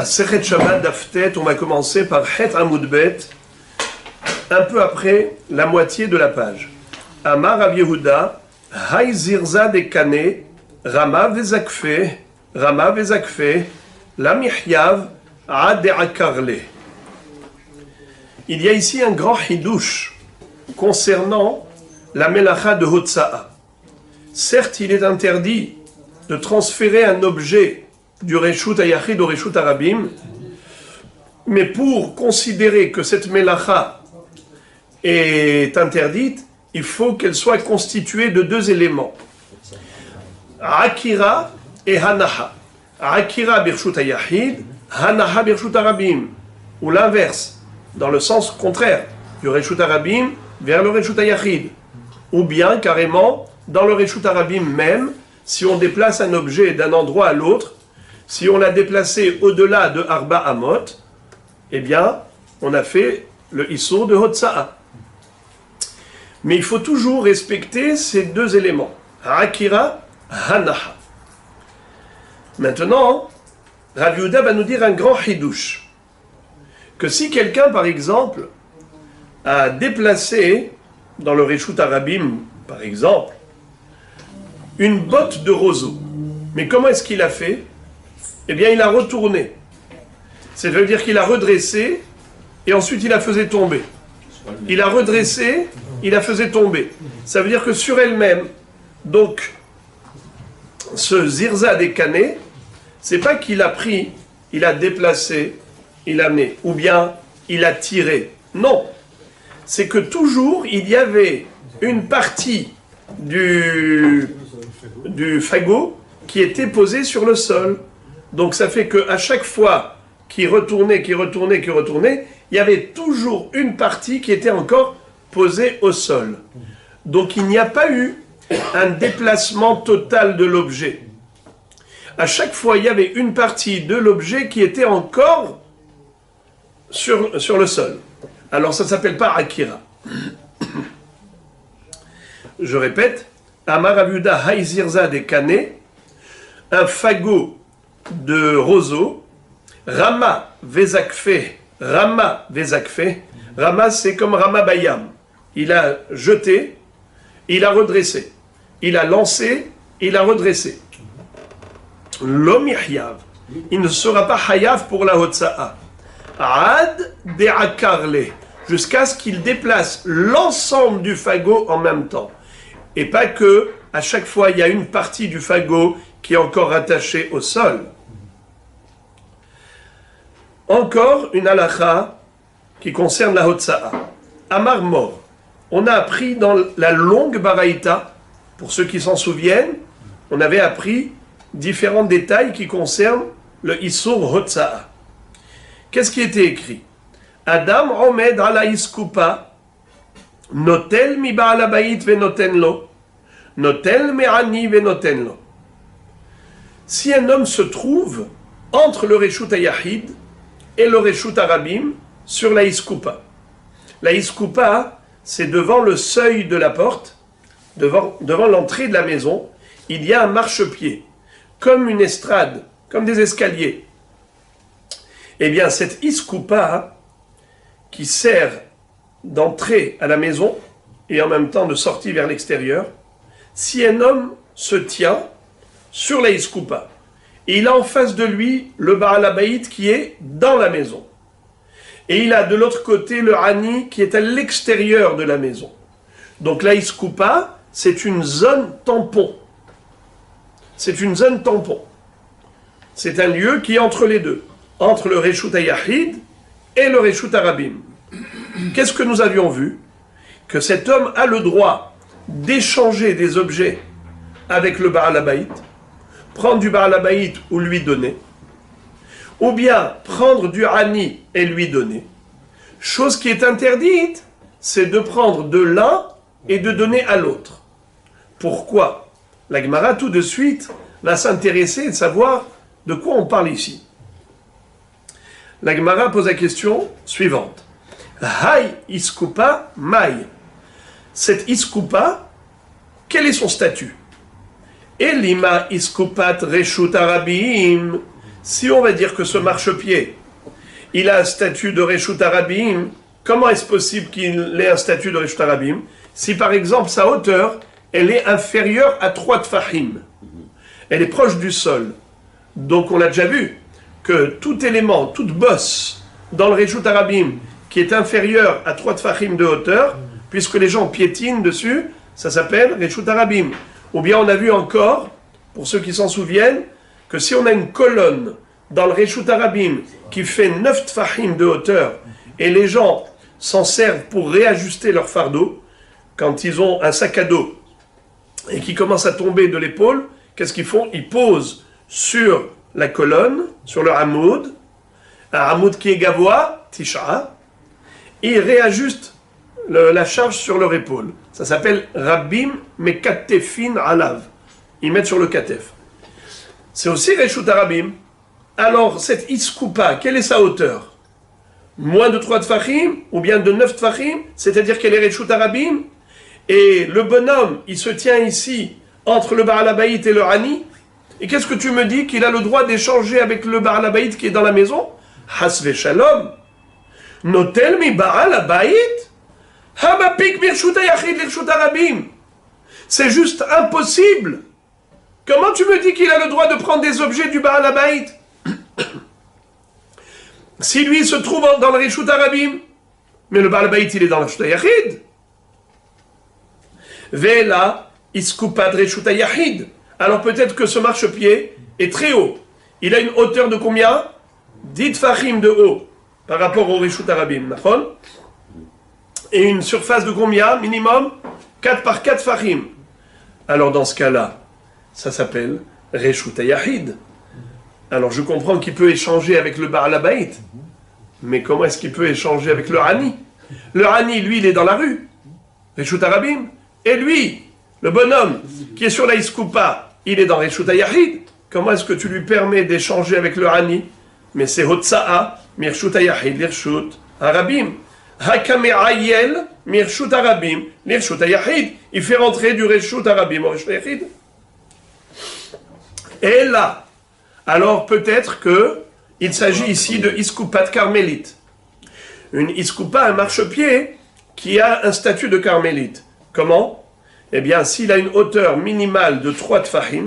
Sechet Shabbat Daftet, on va commencer par Het Amud Bet, un peu après la moitié de la page. Amar Rav Yehuda, Hay Zirza de Kane, Rama Vezakfe, La Mihyav, Ade Akarle. Il y a ici un grand hidouche concernant la Melacha de Hotza'a. Certes, il est interdit de transférer un objet du Reshut HaYachid au Reshut HaRabim, mais pour considérer que cette Melacha est interdite, il faut qu'elle soit constituée de deux éléments. Akira et Hanaha. Akira Birshut HaYachid, Hanaha Birshut HaRabim. Ou l'inverse, dans le sens contraire, du Reshut HaRabim vers le Reshut HaYachid. Ou bien, carrément, dans le Reshut HaRabim même, si on déplace un objet d'un endroit à l'autre, si on l'a déplacé au-delà de Arba Amot, eh bien, on a fait le Issour de Hotza'a. Mais il faut toujours respecter ces deux éléments. Akira, Hanaha. Maintenant, Rav Yehuda va nous dire un grand hidouche. Que si quelqu'un, par exemple, a déplacé, dans le Reshut HaRabim, par exemple, une botte de roseau. Mais comment est-ce qu'il a fait? Eh bien, il a retourné. C'est-à-dire qu'il a redressé, et ensuite il la faisait tomber. Il a redressé, il la faisait tomber. Ça veut dire que sur elle-même, donc, ce Zirza des Kaneh, c'est pas qu'il a pris, il a déplacé, il a amené, ou bien il a tiré. Non. C'est que toujours, il y avait une partie du fagot qui était posée sur le sol. Donc ça fait qu'à chaque fois qu'il retournait, il y avait toujours une partie qui était encore posée au sol. Donc il n'y a pas eu un déplacement total de l'objet. À chaque fois, il y avait une partie de l'objet qui était encore sur le sol. Alors ça ne s'appelle pas Akira. Je répète, Amar Rav Yehuda Hay Zirza de Kane, un fagot de roseau, Rama Vezakfe, Rama c'est comme Rama Bayam. Il a jeté, il a redressé. Il a lancé, il a redressé. L'omihyav, il ne sera pas hayav pour la Hotza'a. Ad de Akarle, jusqu'à ce qu'il déplace l'ensemble du fagot en même temps. Et pas que, à chaque fois, il y a une partie du fagot qui est encore attachée au sol. Encore une halakha qui concerne la Hotza'a. Amar Mor. On a appris dans la longue Baraïta, pour ceux qui s'en souviennent, on avait appris différents détails qui concernent le Issour Hotza'a. Qu'est-ce qui était écrit? Adam omed ala iskupa, notel mi ba'al habayit venoten lo, notel me'ani venoten lo. Si un homme se trouve entre le Reshut HaYachid et le Reshut HaRabim sur la iskupa. La iskupa, c'est devant le seuil de la porte, devant l'entrée de la maison, il y a un marchepied, comme une estrade, comme des escaliers. Eh bien, cette iskupa qui sert d'entrée à la maison et en même temps de sortie vers l'extérieur, si un homme se tient sur la iskupa, et il a en face de lui le Baal Habayit qui est dans la maison, et il a de l'autre côté le Hani qui est à l'extérieur de la maison. Donc la iskupa, c'est une zone tampon. C'est une zone tampon. C'est un lieu qui est entre les deux, entre le Reshut HaYachid et le Reshut HaRabim. Qu'est-ce que nous avions vu? Que cet homme a le droit d'échanger des objets avec le Baal Habayit, prendre du Baal Habayit ou lui donner, ou bien prendre du Hani et lui donner. Chose qui est interdite, c'est de prendre de l'un et de donner à l'autre. Pourquoi? La Gemara tout de suite va s'intéresser et de savoir de quoi on parle ici. La Gemara pose la question suivante. Hay iskupa mai. Cette iskupa, quel est son statut? Elima iskupat reshut harabim. si on va dire que ce marchepied, il a un statut de Reshut Harabim, comment est-ce possible qu'il ait un statut de Reshut Harabim si par exemple sa hauteur, elle est inférieure à 3 tfahim, elle est proche du sol. Donc on l'a déjà vu, que tout élément, toute bosse dans le Reshut Harabim qui est inférieur à 3 tfahim de hauteur, puisque les gens piétinent dessus, ça s'appelle Reshut Harabim. Ou bien on a vu encore, pour ceux qui s'en souviennent, que si on a une colonne dans le Reshut Harabim qui fait 9 tfahim de hauteur, et les gens s'en servent pour réajuster leur fardeau, quand ils ont un sac à dos et qui commence à tomber de l'épaule, qu'est-ce qu'ils font? Ils posent sur la colonne, sur le hamoud, un hamoud qui est gavois, tisha, et ils réajustent la charge sur leur épaule. Ça s'appelle Rabbim Mekatefin Alav. Ils mettent sur le katef. C'est aussi Reshut Harabim. Alors, cette iskoupa, quelle est sa hauteur? Moins de 3 tfahim ou bien de 9 tfahim, c'est-à-dire qu'elle est Reshut Harabim. Et le bonhomme, il se tient ici entre le Baal Habayit et le Hani. Et qu'est-ce que tu me dis? Qu'il a le droit d'échanger avec le Baal Habayit qui est dans la maison? Hasve Shalom. Notel mi Baal Habayit? Habapik mirshut hayachid lirshut harabim. C'est juste impossible. Comment tu me dis qu'il a le droit de prendre des objets du Baal Habayit? Si lui se trouve dans le Reshut Harabim, mais le Baal Habayit il est dans le Reshut hayachid. Vela iskoupat Reshut hayachid. Alors peut-être que ce marchepied est très haut. Il a une hauteur de combien? 10 tfahim de haut par rapport au Reshut Harabim. Et une surface de combien minimum? 4 par 4 tfahim. Alors dans ce cas-là, ça s'appelle Reshut hayachid. Alors je comprends qu'il peut échanger avec le Baal Habayit, mais comment est-ce qu'il peut échanger avec le Hani? Le Hani, lui, il est dans la rue, Reshut Harabim. Et lui, le bonhomme qui est sur la iskoupa, il est dans Reshut hayachid. Comment est-ce que tu lui permets d'échanger avec le Hani? Mais c'est Hotsa'a, mirshut hayachid, lirshut harabim. Hakame'ayel, mirshut harabim, lirshut hayachid. Il fait rentrer du Reshut Harabim au Reshut hayachid. Et là, alors peut-être qu'il s'agit ici de iskoupat carmélite. Une iskoupa, un marchepied qui a un statut de carmélite. Comment? Eh bien, s'il a une hauteur minimale de 3 tfahim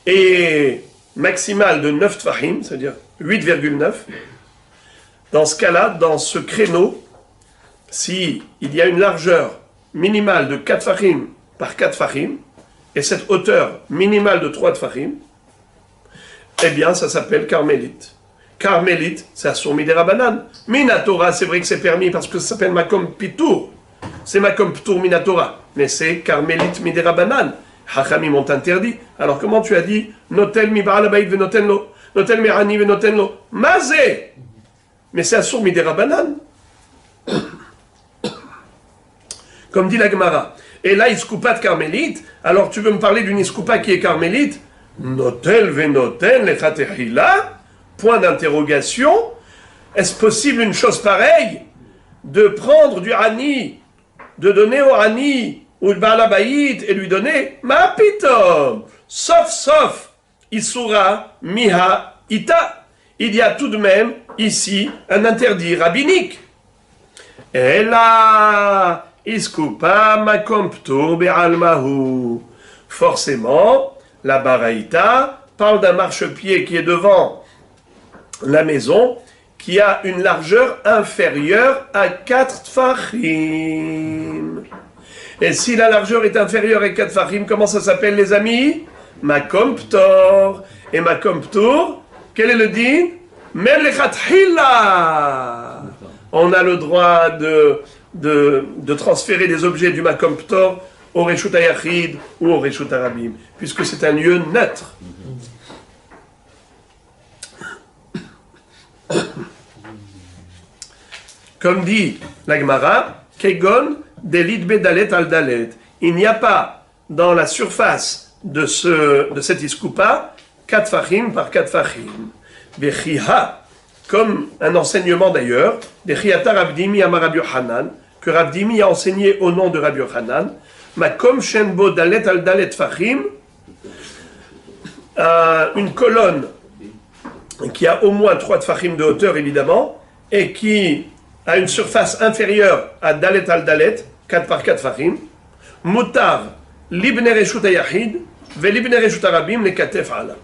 et maximale de 9 tfahim, c'est-à-dire 8,9, dans ce cas-là, dans ce créneau, s'il y a une largeur minimale de 4 tfahim par 4 tfahim, et cette hauteur minimale de 3 tfahim, eh bien, ça s'appelle carmélite. Carmélite, c'est Asur Midei Rabbanan. Minatora, c'est vrai que c'est permis parce que ça s'appelle Makom Pitour. C'est Makom Pitour Minatora. Mais c'est carmélite Midei Rabbanan. Hachamim ont interdit. Alors comment tu as dit Notel mi Baal Habayit ve noten lo, Notel mi Hani ve noten lo? Mazé. Mais c'est Asur Midei Rabbanan. Comme dit la Gemara. Et là, iskoupat carmélite. Alors tu veux me parler d'une iskoupa qui est carmélite? Notel ve noten lechatechila? Point d'interrogation. Est-ce possible une chose pareille? De prendre du Hani, de donner au Hani ou le Baal Habayit et lui donner ma pitom. Sauf, Isura miha ita. Il y a tout de même ici un interdit rabbinique. Et là, iskoupa makom ptur be'almahu. Forcément, la Baraïta parle d'un marchepied qui est devant la maison, qui a une largeur inférieure à 4 tfahim. Et si la largeur est inférieure à 4 tfahim, comment ça s'appelle, les amis? Makom ptor. Et Makom ptor, quel est le din? Melechatchila. On a le droit de transférer des objets du Makom ptor au Reshut hayachid ou au Reshut Harabim, puisque c'est un lieu neutre. Comme dit la Gemara, Kegon delit bedalet al dalet. Il n'y a pas dans la surface de cette iskoupa 4 fachim par 4 fachim. Bechiha, comme un enseignement d'ailleurs, Bechiata Rav Dimi amar Rabbi Yochanan, que Rav Dimi a enseigné au nom de Rabbi Yochanan, Makom shenbo dalet al dalet fachim, une colonne qui a au moins 3 tfachim de hauteur, évidemment, et qui a une surface inférieure à dalet al dalet, 4 par 4 tfachim, mutar libne reshut hayachid, ve libne reshut harabim lekatef ala.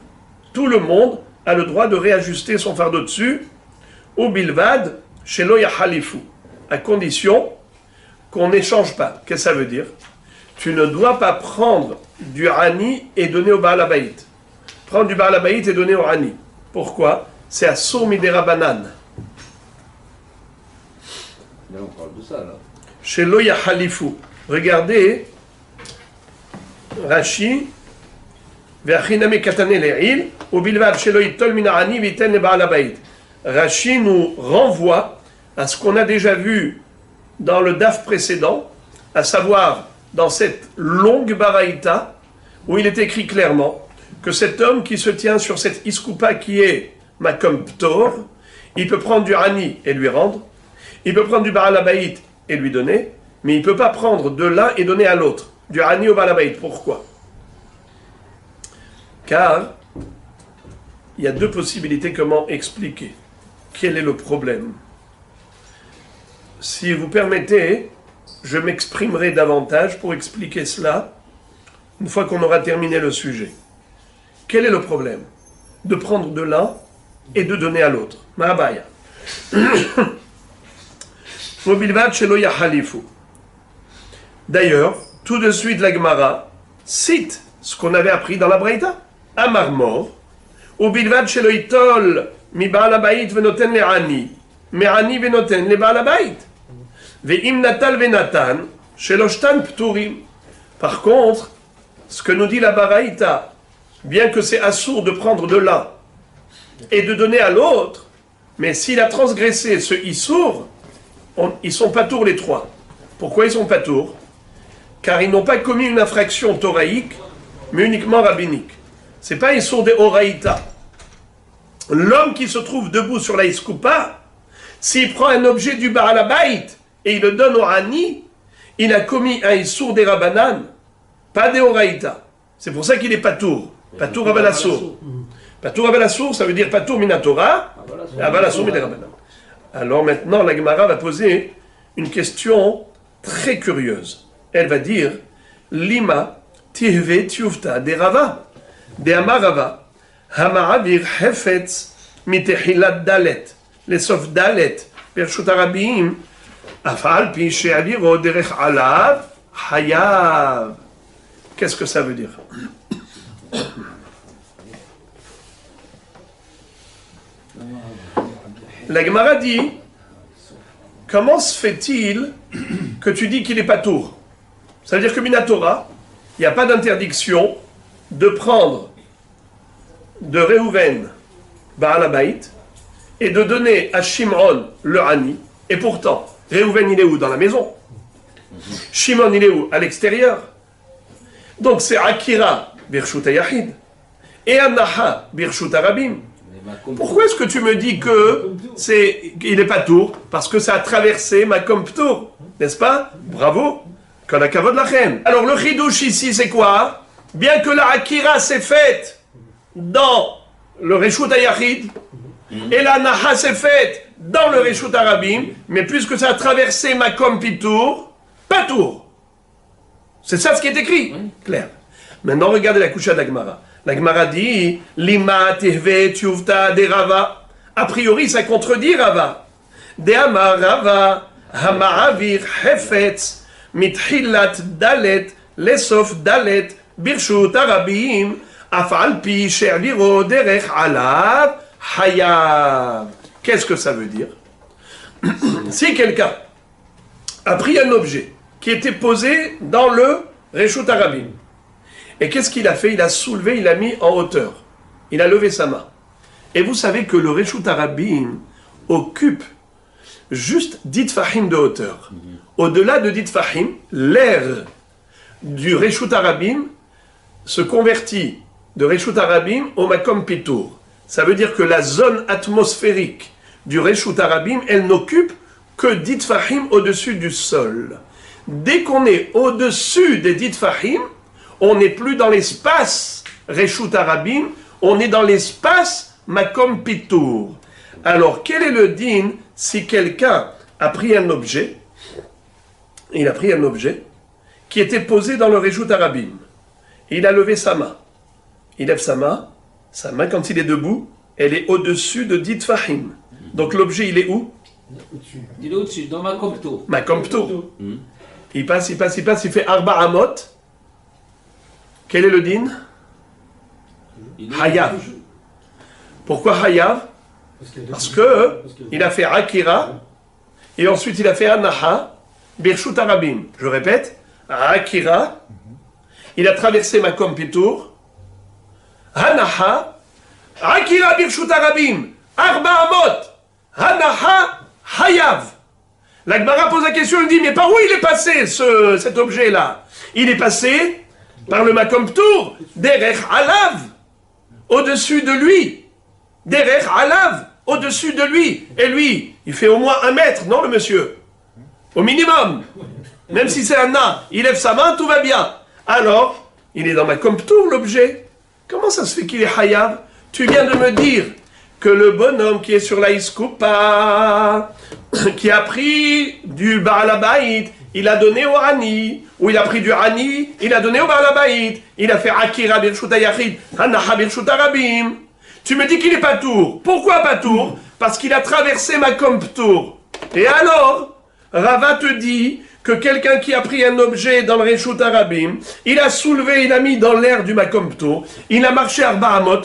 Tout le monde a le droit de réajuster son fardeau dessus, ou bilvad, shelo yahalifu, à condition qu'on n'échange pas. Qu'est-ce que ça veut dire? Tu ne dois pas prendre du Hani et donner au Baal Habayit. Prendre du Baal Habayit et donner au Hani. Pourquoi? C'est à Midera Banan. Là, on parle de ça, là. Chez Loya Halifu. Regardez, Rashi, Ve'achiname katane le'il, ou bilvad chez Loya Tol mina Hani viten le Baal Habayit. Rashi nous renvoie à ce qu'on a déjà vu dans le daf précédent, à savoir dans cette longue baraïta, où il est écrit clairement que cet homme qui se tient sur cette iskoupa qui est Makom Ptor, il peut prendre du Hani et lui rendre, il peut prendre du Baal Habayit et lui donner, mais il ne peut pas prendre de l'un et donner à l'autre, du Hani au Baal Habayit. Pourquoi? Car il y a 2 possibilités comment expliquer. Quel est le problème? Si vous permettez, je m'exprimerai davantage pour expliquer cela une fois qu'on aura terminé le sujet. Quel est le problème? De prendre de l'un et de donner à l'autre. Ma'abaya. D'ailleurs, tout de suite la Gemara cite ce qu'on avait appris dans la Braïta. Amar mor, ubilvad shelo itol mi Baal Habayit venoten le Ani, me Ani venoten le Baal Habayit. Ve'im natal venatan sheloshtan pturim. Par contre, ce que nous dit la Baraïta, bien que c'est assourd de prendre de l'un et de donner à l'autre, mais s'il a transgressé ce issour, ils sont pas tours les 3. Pourquoi ils sont pas tours? Car ils n'ont pas commis une infraction thoraïque, mais uniquement rabbinique. C'est pas issour de Horaïta. L'homme qui se trouve debout sur la iskoupa, s'il prend un objet du Baal Habayit et il le donne au Hani, il a commis un issour des Rabbanan, pas des Horaïta. C'est pour ça qu'il est patour. Patour avalassour. Patour avalassour, ça veut dire patour minatora, avalassour midera Rabbanan. Alors maintenant, la Gemara va poser une question très curieuse. Elle va dire Lima tihve tiufta de Rava, de Amarava, Hama'avir hefetz mitehilat dalet, lesof dalet, pershut harabim, afal pi she'aviro derech alav, hayav. Qu'est-ce que ça veut dire? La Gemara dit, comment se fait-il que tu dis qu'il n'est pas tour? Ça veut dire que Minatora, il n'y a pas d'interdiction de prendre de Réhouven Baal Habayit et de donner à Shimon le Hani. Et pourtant, Réhouven il est où? Dans la maison. Shimon il est où? À l'extérieur. Donc c'est Akira Birshut Hayachid et Anaha Birshut Harabim. Pourquoi est-ce que tu me dis que il n'est pas tour? Parce que ça a traversé Makom Ptour, n'est-ce pas? Bravo, qu'on a kavod lachem. Alors le chidouche ici c'est quoi? Bien que la Akira s'est faite dans le Reshut Hayachid et la Naha s'est faite dans le Reshut Harabim, mais puisque ça a traversé Makom Pitour, pas tour. C'est ça ce qui est écrit, clair. Maintenant regardez la coucha de la Gemara. La Gemara dit Lima tehve tiuvta de Rava. A priori, ça contredit Rava. De Amar Rava, Hama'avir Hefetz, Mithilat Dalet, Lesof Dalet, Birshut Harabim, Afal Pi She'aviro Derech Alav, Hayav. Qu'est-ce que ça veut dire? Si quelqu'un a pris un objet qui était posé dans le Reshut Harabim, et qu'est-ce qu'il a fait? Il a soulevé, il a mis en hauteur. Il a levé sa main. Et vous savez que le Reshut Harabim occupe juste 10 fahim de hauteur. Au-delà de 10 fahim, l'air du Reshut Harabim se convertit de Reshut Harabim au Makom Pitour. Ça veut dire que la zone atmosphérique du Reshut Harabim, elle n'occupe que 10 fahim au-dessus du sol. Dès qu'on est au-dessus des 10 fahim, on n'est plus dans l'espace Reshut Arabim, on est dans l'espace Makom Pitour. Alors, quel est le din si quelqu'un a pris un objet, il a pris un objet qui était posé dans le Reshut Arabim. Il a levé sa main. Il lève sa main quand il est debout, elle est au-dessus de 10 Tfahim. Donc l'objet, il est où? Il est au-dessus, dans ma compto. Makom Pitour. Il passe, il fait Arba Amot. Quel est le din? Hayav. Pourquoi Hayav? Parce que il a fait Akira et ensuite il a fait Anaha, Birshut Arabim. Je répète, Akira, il a traversé Makom Pitour, Anaha, Akira Birshut Arabim, Arba Amot, Anaha, Hayav. La Gemara pose la question, il dit, mais par où il est passé cet objet-là? Il est passé par le Makom Pitour, Derech Alav, au-dessus de lui. Derech Alav, au-dessus de lui. Et lui, il fait au moins 1 mètre, non le monsieur? Au minimum. Même si c'est un nain, il lève sa main, tout va bien. Alors, il est dans Makom Pitour, l'objet. Comment ça se fait qu'il est Hayav? Tu viens de me dire que le bonhomme qui est sur la Iskoupa, qui a pris du Baal Habayit, il a donné au Hani, ou il a pris du Hani, il a donné au Baal Habayit, il a fait Akira Birshut Hayachid, Hanaha Birshut Arabim. Tu me dis qu'il est Patour. Pourquoi Patour? Parce qu'il a traversé Makom Pitour. Et alors, Rava te dit que quelqu'un qui a pris un objet dans le Reshut Arabim, il a soulevé, il a mis dans l'air du Makom Pitour, il a marché Arba Amot,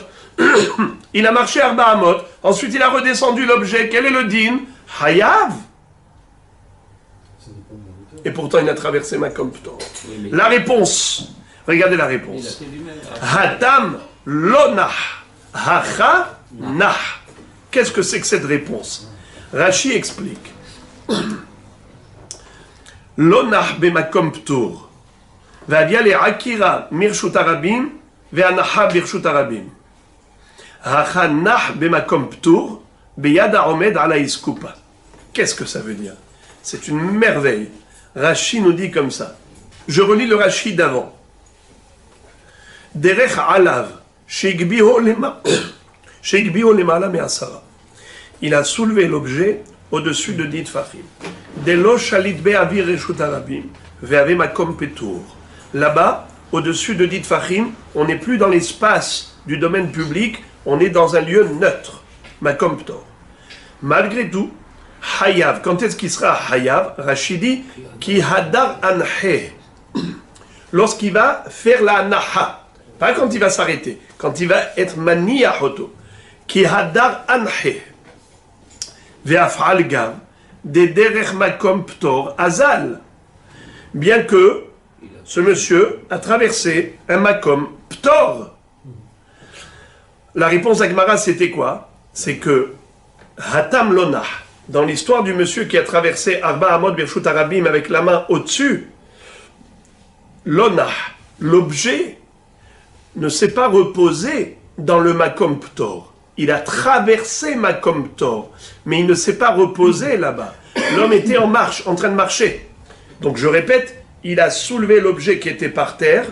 il a marché Arba Amot, ensuite il a redescendu l'objet. Quel est le din? Hayav. Et pourtant il a traversé Makom Pitour. La réponse, regardez la réponse. Hatam lonah. Hacha nah. Qu'est-ce que c'est que cette réponse? Rashi explique. Lonah bemakom ptour. Vavia le akira mirshut arabim ve'anaha birshut arabim. Hacha nah bemakom ptour beyad ha'omed ala iskupa. Qu'est-ce que ça veut dire? C'est une merveille. Rashi nous dit comme ça. Je relis le Rashi d'avant. Derech alav. Il a soulevé l'objet au-dessus de 10 Tfahim. Là-bas, au-dessus de 10 Tfahim, on n'est plus dans l'espace du domaine public, on est dans un lieu neutre. Makom Ptor. Malgré tout, Hayav, quand est-ce qu'il sera Hayav? Rachidi, qui hadar anhe. Lorsqu'il va faire la naha. Pas quand il va s'arrêter, quand il va être maniyahoto. Ki hadar anhe. Ve'af'al gav. De derech makom ptor azal. Bien que ce monsieur a traversé un makom ptor. La réponse à Gemara, c'était quoi? C'est que Hatam lonah, dans l'histoire du monsieur qui a traversé Arba Amot Birshut Arabim avec la main au-dessus, lonah, l'objet, ne s'est pas reposé dans le Makom Ptor. Il a traversé Makom Ptor, mais il ne s'est pas reposé là-bas. L'homme était en marche, en train de marcher. Donc je répète, il a soulevé l'objet qui était par terre,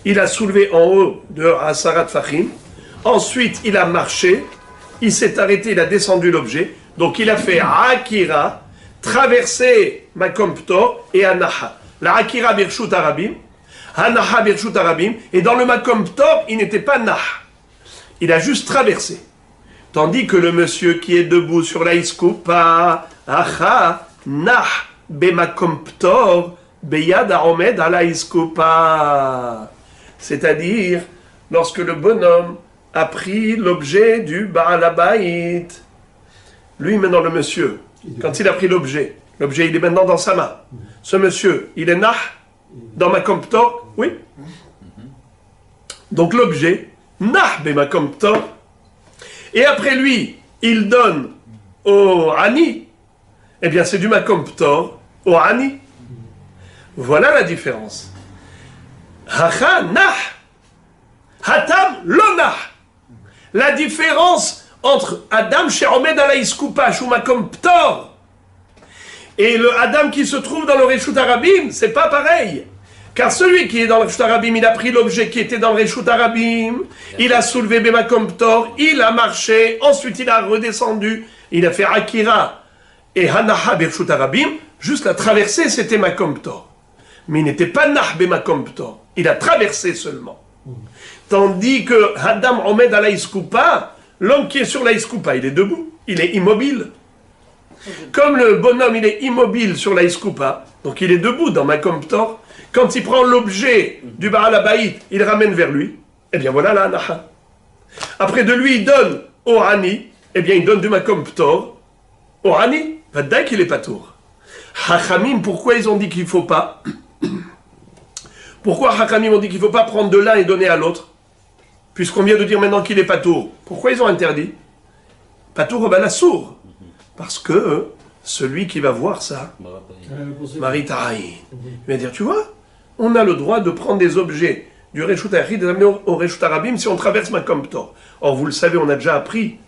il a soulevé en haut de Asarat Fahim, ensuite il a marché, il s'est arrêté, il a descendu l'objet, donc il a fait Akira, traversé Makom Ptor et Anaha. La Akira Birshut Arabim, Hanaha Birshut Arabim, et dans le Makom Ptor, il n'était pas Nah. Il a juste traversé. Tandis que le monsieur qui est debout sur la Iskoupa, Acha, Nah, Bemakom Ptor, Beyad Haomed ala Iskoupa. C'est-à-dire, lorsque le bonhomme a pris l'objet du Baal Habayit, lui maintenant le monsieur, quand il a pris l'objet il est maintenant dans sa main. Ce monsieur, il est Nah, dans Makom Ptor, oui. Donc l'objet, Nah Bemakom Ptor, et après lui, il donne au Hani, eh bien c'est du Makom Ptor au Hani. Voilà la différence. Hacha Nah, Hatam Lo Nah. La différence entre Adam She'omed ala Iskoupa ou Makom Ptor et le Adam qui se trouve dans le Reshut Arabim, c'est pas pareil. Car celui qui est dans le Reshut Arabim, il a pris l'objet qui était dans le Reshut Arabim, il a soulevé Bemakom Ptor, il a marché, ensuite il a redescendu, il a fait Akira et Hanaha Bereshut Arabim, juste la traversée c'était Makom Ptor. Mais il n'était pas Nah Bemakom Ptor, il a traversé seulement. Tandis que Hadam Omed à la Iskoupa, l'homme qui est sur la Iskoupa, il est debout, il est immobile. Comme le bonhomme il est immobile sur la Iskoupa, donc il est debout dans Makom Ptor, quand il prend l'objet du Baal Habayit, il ramène vers lui, eh bien voilà la Hanaha. Après de lui, il donne au Hani, eh bien il donne du Makom Ptor au Hani, Vaddaï qu'il est pas tour. Hachamim, pourquoi ils ont dit qu'il ne faut pas? Pourquoi Hachamim ont dit qu'il ne faut pas prendre de l'un et donner à l'autre? Puisqu'on vient de dire maintenant qu'il est pas tour. Pourquoi ils ont interdit? Pas tour au Balassour. Parce que celui qui va voir ça, Maritaï, il va dire, tu vois, on a le droit de prendre des objets du Reshut Yachid et de les amener au Reshut Arabim si on traverse Makom Ptor. Or, vous le savez, on a déjà appris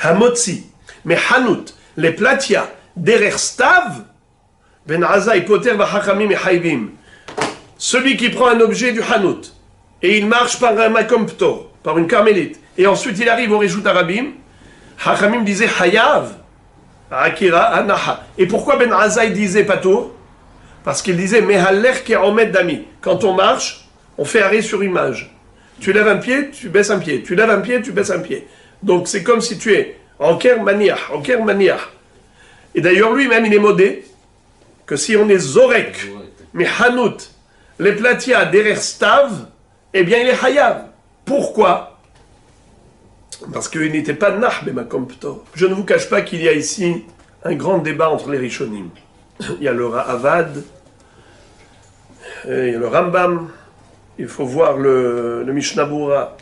Hamotzi, mais Hanout, les Platia, Derer Stav, Ben Azaï, Poter, Vachachamim et Haïvim. Celui qui prend un objet du Hanout et il marche par un Makom Ptor, par une carmélite, et ensuite il arrive au Reshut Arabim, Hachamim disait Hayav, Akira, Anaha. Et pourquoi Ben Azaï disait Patour? Parce qu'il disait Mehaler ke omed dami. Quand on marche, on fait arrêt sur image. Tu lèves un pied, tu baisses un pied. Tu lèves un pied, tu baisses un pied. Donc c'est comme si tu es en ker maniah. Et d'ailleurs lui-même il est modé que si on est Zorek, mais Hanout, les Platia, Derer Stav, eh bien il est Hayav. Pourquoi? Parce qu'il n'était pas Nah Bemakom Ptor. Je ne vous cache pas qu'il y a ici un grand débat entre les Rishonim. Il y a le Ra'avad, il y a le Rambam, il faut voir le Mishnah Bura,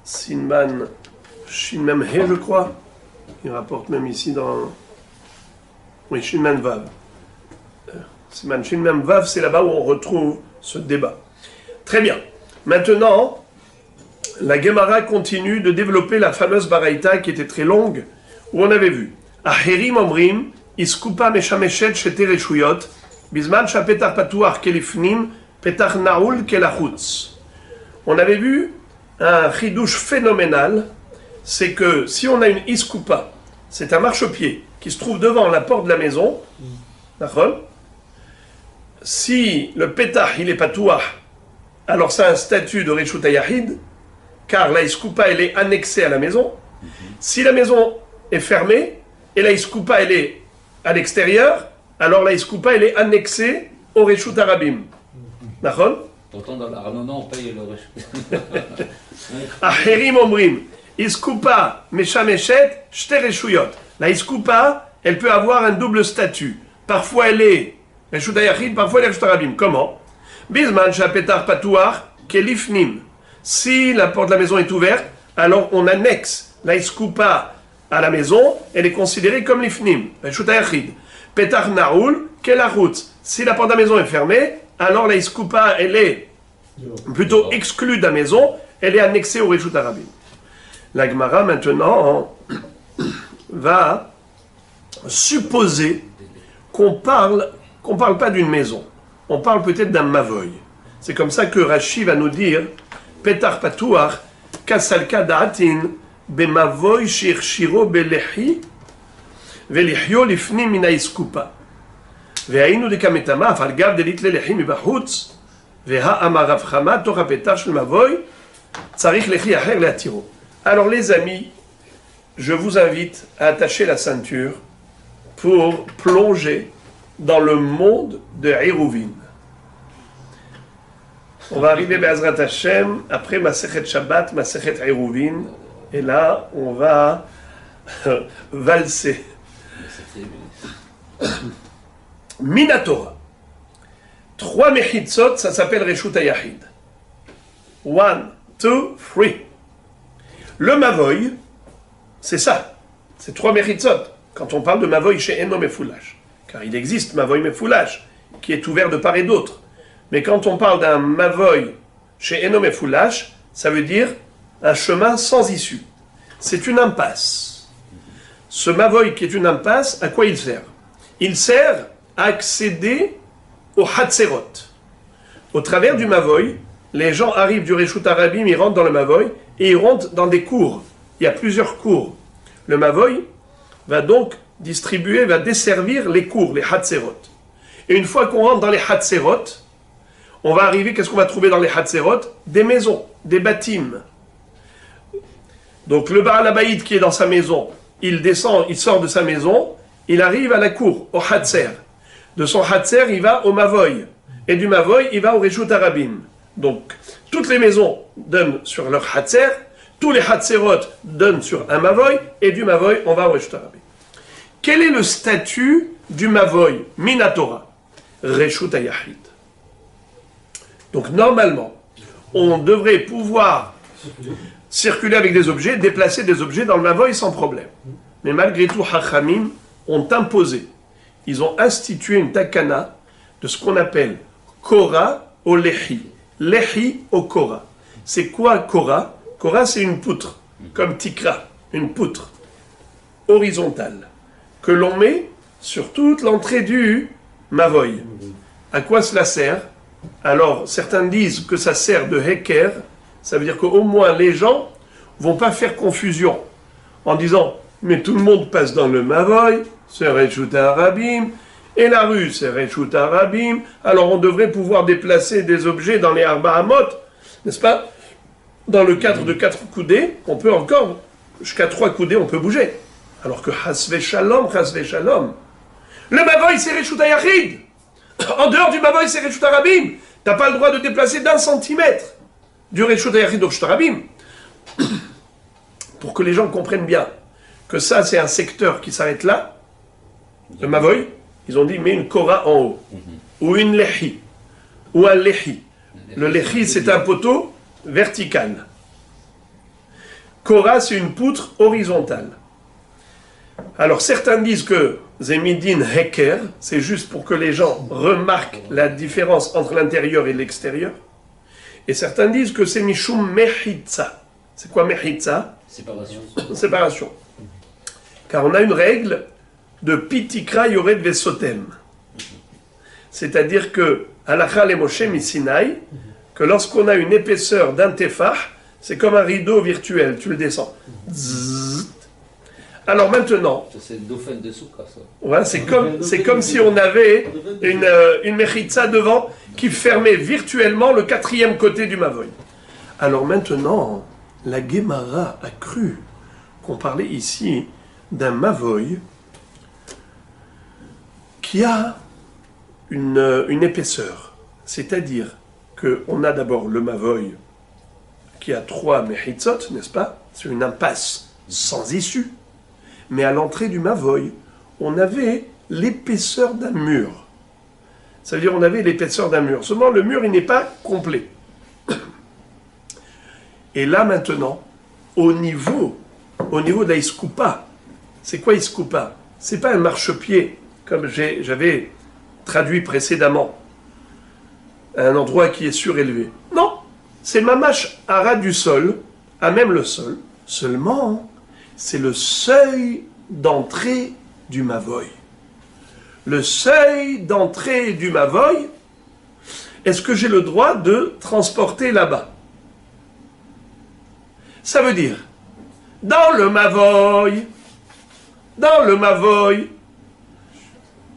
Sinman, Shinmem He, je crois. Il rapporte même ici dans... Oui, Shinman Vav. Sinman Shinmem Vav, c'est là-bas où on retrouve ce débat. Très bien. Maintenant, la Gemara continue de développer la fameuse baraïta qui était très longue, où on avait vu Aherim Omrim, Iskupa Meshameshet Shete Reshuyot, Bisman Shapetar Patuach Kelifnim, Petar Naoul Kelachutz. On avait vu un chidouche phénoménal, c'est que si on a une Iskupa, c'est un marchepied qui se trouve devant la porte de la maison, d'accord? Si le Petah il est Patuach, alors c'est un statut de Reshut Yachid, car la Iskoupa elle est annexée à la maison. Si la maison est fermée et la Iskoupa elle est à l'extérieur, alors la Iskoupa elle est annexée au Reshut Arabim. D'accord? Pourtant dans l'Arnona on paye le Reshut. Aherim Omrim, Iskoupa Meshameshet Shte Reshuyot. La Iskoupa elle peut avoir un double statut. Parfois elle est Reshut Yachid, parfois elle est Reshut Arabim. Comment? Bisman Shapetar Patuach Kelifnim. Si la porte de la maison est ouverte, alors on annexe la Iskoupa à la maison, elle est considérée comme l'ifnim, Reshut Yachid. Petar Naoul, Kelachutz. Si la porte de la maison est fermée, alors la Iskoupa, elle est plutôt exclue de la maison, elle est annexée au Reshut Arabim. La Gemara maintenant va supposer qu'on parle pas d'une maison, on parle peut-être d'un mavoy. C'est comme ça que Rashi va nous dire Petar Patuach, Kasalka Da'atin, Bemavoy Shir Shiro Belehi, Velihyo Lifni Mina Iskupa. Vehainu de Kametama, Falgav de Litle Lehi Mibahutz, Veha Amarav Chama, Torah Petar Shel Mavoy, Tsarich Lehi Aher Leatiro. Alors les amis, je vous invite à attacher la ceinture pour plonger dans le monde de Hérouvin. On va arriver Be'ezrat Hashem après Masechet Shabbat, Masechet Hérouvin, et là on va valser. Minatora. 3 mechitzot, ça s'appelle Reshut Yachid. 1, 2, 3. Le Mavoy, c'est ça. C'est 3 mechitzot. Quand on parle de Mavoy chez Eno Mefoulash. Car il existe Mavoy Mefoulash, qui est ouvert de part et d'autre. Mais quand on parle d'un Mavoy chez Eno Mefoulash, ça veut dire un chemin sans issue. C'est une impasse. Ce Mavoy qui est une impasse, à quoi il sert? Il sert à accéder au Hatzerot. Au travers du Mavoy, les gens arrivent du Reshut Arabim, ils rentrent dans le Mavoy et ils rentrent dans des cours. Il y a plusieurs cours. Le Mavoy va donc distribuer, va desservir les cours, les Hatzerot. Et une fois qu'on rentre dans les Hatzerot, on va arriver, qu'est-ce qu'on va trouver dans les Hatzerot? Des maisons, des bâtiments. Donc le Baal Habayit qui est dans sa maison, il descend, il sort de sa maison, il arrive à la cour, au Hatzer. De son Hatzer, il va au Mavoy. Et du Mavoy, il va au Reshut Arabim. Donc, toutes les maisons donnent sur leur Hatzer, tous les Hatzerot donnent sur un Mavoy, et du Mavoy, on va au Reshut Arabim. Quel est le statut du Mavoy, Minatora? Reshut Hayahid. Donc, normalement, on devrait pouvoir circuler avec des objets, déplacer des objets dans le Mavoy sans problème. Mais malgré tout, Hachamim ont imposé, ils ont institué une takana de ce qu'on appelle Kora au Lehi. Lehi au Kora. C'est quoi Kora? Kora, c'est une poutre, comme Tikra, une poutre horizontale, que l'on met sur toute l'entrée du Mavoy. À quoi cela sert? Alors, certains disent que ça sert de Heker, ça veut dire qu'au moins les gens vont pas faire confusion en disant mais tout le monde passe dans le Mavoy, c'est Reshut Arabim, et la rue c'est Reshut Arabim, alors on devrait pouvoir déplacer des objets dans les Arba Hamot, n'est-ce pas? Dans le cadre de 4 coudées, on peut encore, jusqu'à 3 coudées, on peut bouger. Alors que Hasve Shalom, le Mavoy c'est Reshut Hayahid. En dehors du Mavoy c'est Reshut Arabim. T'as pas le droit de déplacer d'1 centimètre du Reshut Hayahid au Reshut Arabim. Pour que les gens comprennent bien que ça c'est un secteur qui s'arrête là, le Mavoy, ils ont dit mais une Kora en haut, ou une Lehi, ou un Lehi. Le Lehi c'est un poteau vertical. Kora c'est une poutre horizontale. Alors certains disent que Zemidin Heker, c'est juste pour que les gens remarquent la différence entre l'intérieur et l'extérieur. Et certains disent que c'est Mishum Mechitza. C'est quoi Mechitza? Séparation. Séparation. Car on a une règle de Pitikra Yored Vesotem. C'est-à-dire que, Halakha le Moshe Misinaï, que lorsqu'on a une épaisseur d'un tefah, c'est comme un rideau virtuel, tu le descends. Zzz. Alors maintenant, c'est le dauphin de Souka, ça. Ouais, c'est comme si on avait une mechitza devant qui fermait virtuellement le 4e côté du Mavoy. Alors maintenant, la Gemara a cru qu'on parlait ici d'un Mavoy qui a une épaisseur. C'est-à-dire qu'on a d'abord le Mavoy qui a 3 mechitzot, n'est-ce pas? C'est une impasse sans issue. Mais à l'entrée du Mavoy, on avait l'épaisseur d'un mur. Ça veut dire on avait l'épaisseur d'un mur. Seulement, le mur, il n'est pas complet. Et là, maintenant, au niveau de la Iskoupa, c'est quoi Iskoupa? C'est pas un marchepied, comme j'avais traduit précédemment, un endroit qui est surélevé. Non, c'est mamash à ras du sol, à même le sol. Seulement, c'est le seuil d'entrée du Mavoy. Le seuil d'entrée du Mavoy, est-ce que j'ai le droit de transporter là-bas? Ça veut dire, dans le Mavoy,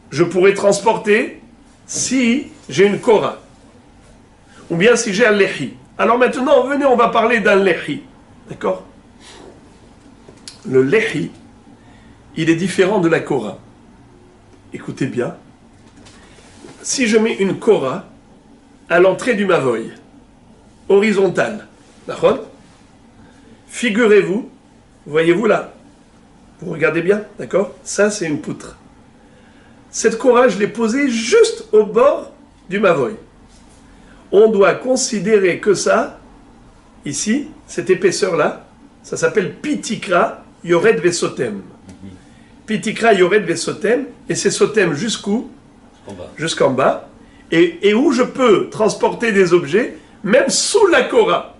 je pourrais transporter si j'ai une Kora, ou bien si j'ai un Lehi. Alors maintenant, venez, on va parler d'un Lehi. D'accord? Le Lehi, il est différent de la Kora. Écoutez bien. Si je mets une Kora à l'entrée du Mavoy, horizontale, d'accord? Figurez-vous, voyez-vous là, vous regardez bien, d'accord? Ça, c'est une poutre. Cette Kora, je l'ai posée juste au bord du Mavoy. On doit considérer que ça, ici, cette épaisseur-là, ça s'appelle Pitikra Yored Vesotem. Pitikra Yored Vesotem, et c'est Sotem jusqu'où? Jusqu'en bas. Et où je peux transporter des objets, même sous la Kora.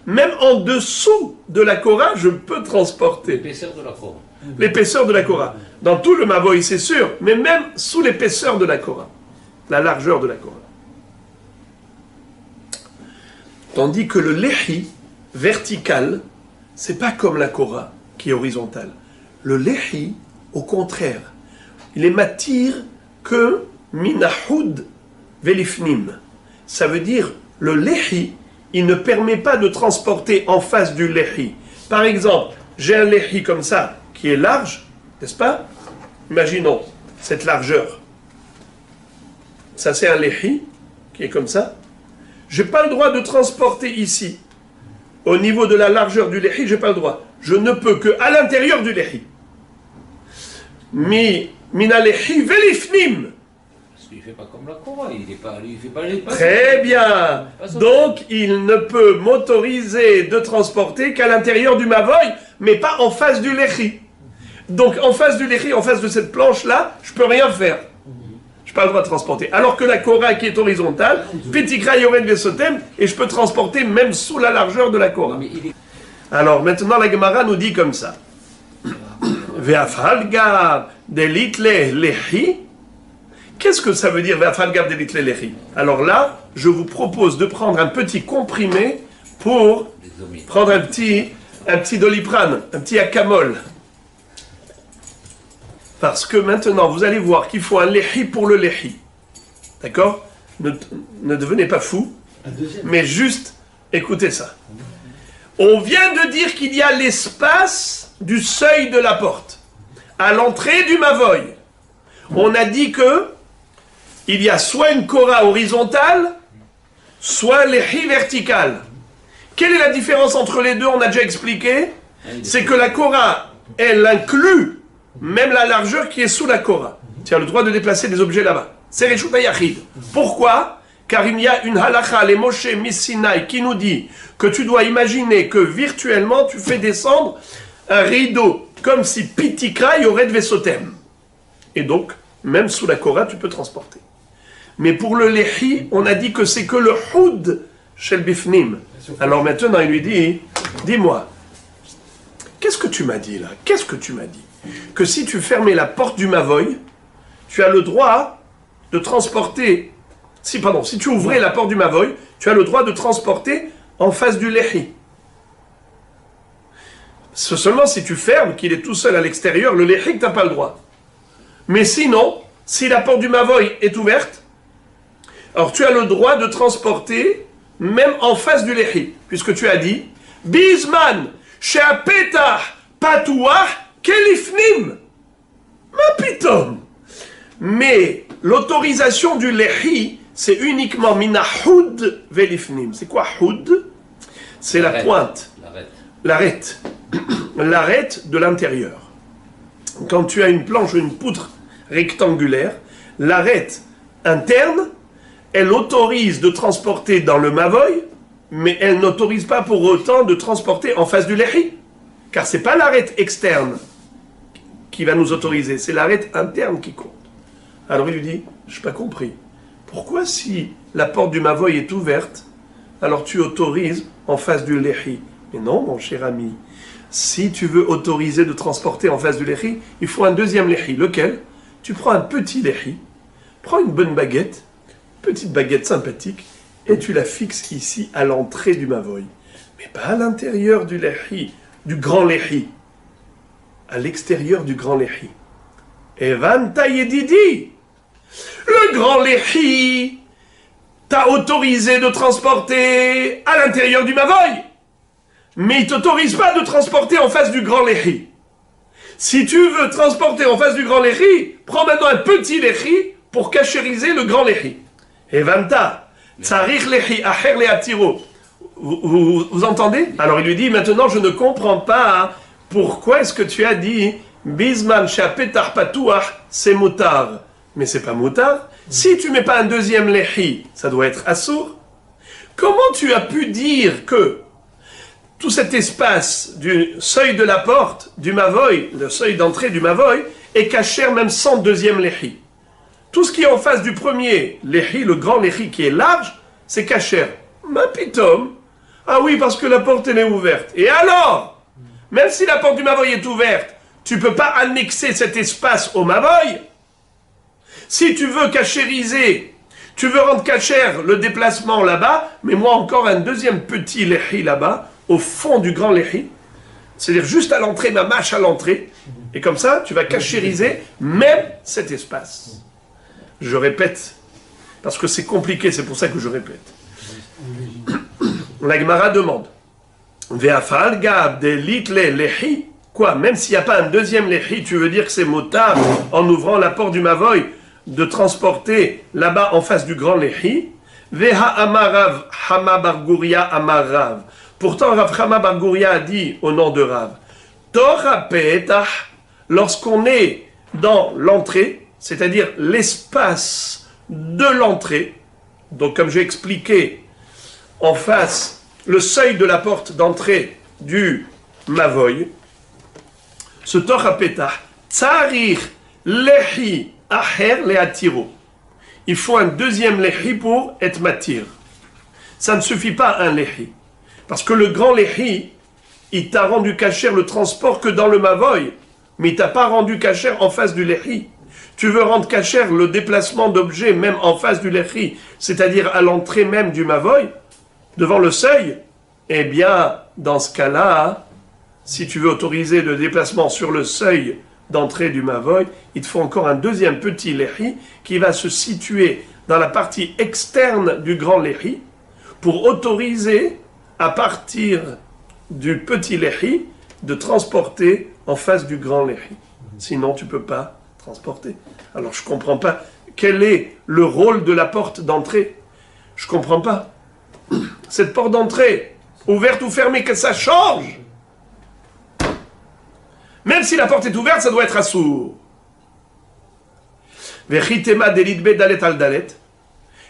Même en dessous de la Kora, je peux transporter. L'épaisseur de la Kora. L'épaisseur de la Kora. Dans tout le Mavoy, c'est sûr, mais même sous l'épaisseur de la Kora. La largeur de la Kora. Tandis que le lehi vertical, c'est pas comme la kora qui est horizontale. Le lehi, au contraire, il est matir que minahud velifnim. Ça veut dire, le lehi, il ne permet pas de transporter en face du lehi. Par exemple, j'ai un lehi comme ça, qui est large, n'est-ce pas? Imaginons cette largeur. Ça, c'est un lehi, qui est comme ça. Je n'ai pas le droit de transporter ici. Au niveau de la largeur du lehi, je n'ai pas le droit. Je ne peux qu'à l'intérieur du lehi. Mina lehi velifnim. Il ne fait pas comme la Korah, il ne fait pas les passes. Très bien. Donc, il ne peut m'autoriser de transporter qu'à l'intérieur du mavoy, mais pas en face du lehi. Donc, en face du lehi, en face de cette planche-là, je ne peux rien faire. Je n'ai pas le droit de transporter. Alors que la Korah qui est horizontale, Petikra Yored Vesotem, et je peux transporter même sous la largeur de la Korah. Alors, maintenant, la Gemara nous dit comme ça. Ve'afalgav delitle lehi. Qu'est-ce que ça veut dire Ve'afalgav delitle lehi? Alors là, je vous propose de prendre un petit comprimé pour prendre un petit doliprane, un petit acamol. Parce que maintenant, vous allez voir qu'il faut un lehi pour le lehi. D'accord? Ne devenez pas fou, mais juste écoutez ça. On vient de dire qu'il y a l'espace du seuil de la porte. À l'entrée du mavoy, on a dit que il y a soit une kora horizontale, soit lehi verticale. Quelle est la différence entre les deux? On a déjà expliqué. C'est que la kora, elle inclut même la largeur qui est sous la kora. Tu as le droit de déplacer des objets là-bas. C'est Reshut HaYachid. Pourquoi? Car il y a une halakha, les Moshe Missinai, qui nous dit que tu dois imaginer que virtuellement tu fais descendre un rideau, comme si Pitikra Yored Vesotem. Et donc, même sous la kora, tu peux transporter. Mais pour le lehi, on a dit que c'est que le houd chez le bifnim. Alors maintenant, il lui dit, dis-moi, qu'est-ce que tu m'as dit là? Qu'est-ce que tu m'as dit? Que si tu fermais la porte du mavoy, tu as le droit de transporter... Si tu ouvrais la porte du mavoy, tu as le droit de transporter en face du lehi. C'est seulement si tu fermes, qu'il est tout seul à l'extérieur, le lehi, tu n'as pas le droit. Mais sinon, si la porte du mavoy est ouverte, alors tu as le droit de transporter même en face du lehi, puisque tu as dit Bizman, she'apetah patouah kelifnim. Ma pitom. Mais l'autorisation du lehi, c'est uniquement minahud velifnim. C'est quoi houd? C'est la pointe. L'arête. L'arête de l'intérieur. Quand tu as une planche ou une poutre rectangulaire, l'arête interne, elle autorise de transporter dans le mavoy, mais elle n'autorise pas pour autant de transporter en face du lehi. Car ce n'est pas l'arête externe qui va nous autoriser, c'est l'arête interne qui compte. Alors il lui dit, je n'ai pas compris. Pourquoi si la porte du mavoy est ouverte, alors tu autorises en face du lehi? Mais non, mon cher ami. Si tu veux autoriser de transporter en face du lehi, il faut un deuxième lehi. Lequel? Tu prends un petit lehi, prends une bonne baguette, petite baguette sympathique, et tu la fixes ici à l'entrée du mavoy. Mais pas à l'intérieur du lehi, du grand lehi. À l'extérieur du grand lehi. Evanta Yedidi. Le grand lehi t'a autorisé de transporter à l'intérieur du mavoy. Mais il ne t'autorise pas de transporter en face du grand lehi. Si tu veux transporter en face du grand lehi, prends maintenant un petit lehi pour cachériser le grand lehi. Evanta, tsarich lehi acher leatiro. Vous entendez? Alors il lui dit, maintenant je ne comprends pas pourquoi est-ce que tu as dit Bizman shapetar patouach, c'est moutar. Mais c'est pas moutar. Si tu mets pas un deuxième lehi, ça doit être assour. Comment tu as pu dire que tout cet espace du seuil de la porte, du mavoy, le seuil d'entrée du mavoy, est caché même sans deuxième lehi? Tout ce qui est en face du premier lehi, le grand lehi qui est large, c'est caché. Ma pitom. Ah oui, parce que la porte elle est ouverte. Et alors, même si la porte du mavoy est ouverte, tu ne peux pas annexer cet espace au mavoy. Si tu veux cachériser, Tu veux rendre cachère le déplacement là-bas, mais moi encore un deuxième petit lehi là-bas, au fond du grand lehi. C'est-à-dire juste à l'entrée, ma mâche à l'entrée. Et comme ça, tu vas cachériser même cet espace. Je répète, parce que c'est compliqué, c'est pour ça que je répète. La Gemara demande, Ve'afal gab de litle lehi. Quoi, même s'il n'y a pas un deuxième lehi, tu veux dire que c'est motard en ouvrant la porte du Mavoy de transporter là-bas en face du grand lehi. Veha amarav hama bar Guria amarav. Pourtant, Rav Hama bar Guria a dit au nom de Rav, Torah petah, lorsqu'on est dans l'entrée, c'est-à-dire l'espace de l'entrée, donc comme j'ai expliqué, en face, le seuil de la porte d'entrée du Mavoy, ce Torah petah, tsarir lehi aher leatiro. Il faut un deuxième lehi pour être matir. Ça ne suffit pas un lehi. Parce que le grand lehi, il t'a rendu cachère le transport que dans le Mavoy, mais il t'a pas rendu cachère en face du lehi. Tu veux rendre cachère le déplacement d'objets même en face du lehi, c'est-à-dire à l'entrée même du Mavoy, devant le seuil. Eh bien, dans ce cas-là, si tu veux autoriser le déplacement sur le seuil d'entrée du Mavoy, il te faut encore un deuxième petit lehi qui va se situer dans la partie externe du grand lehi pour autoriser à partir du petit lehi de transporter en face du grand lehi. Sinon, tu ne peux pas transporter. Alors, je ne comprends pas. Quel est le rôle de la porte d'entrée? Je ne comprends pas. Cette porte d'entrée, ouverte ou fermée, que ça change. Même si la porte est ouverte, ça doit être assourd. Vechitema delitbe dalet al dalet.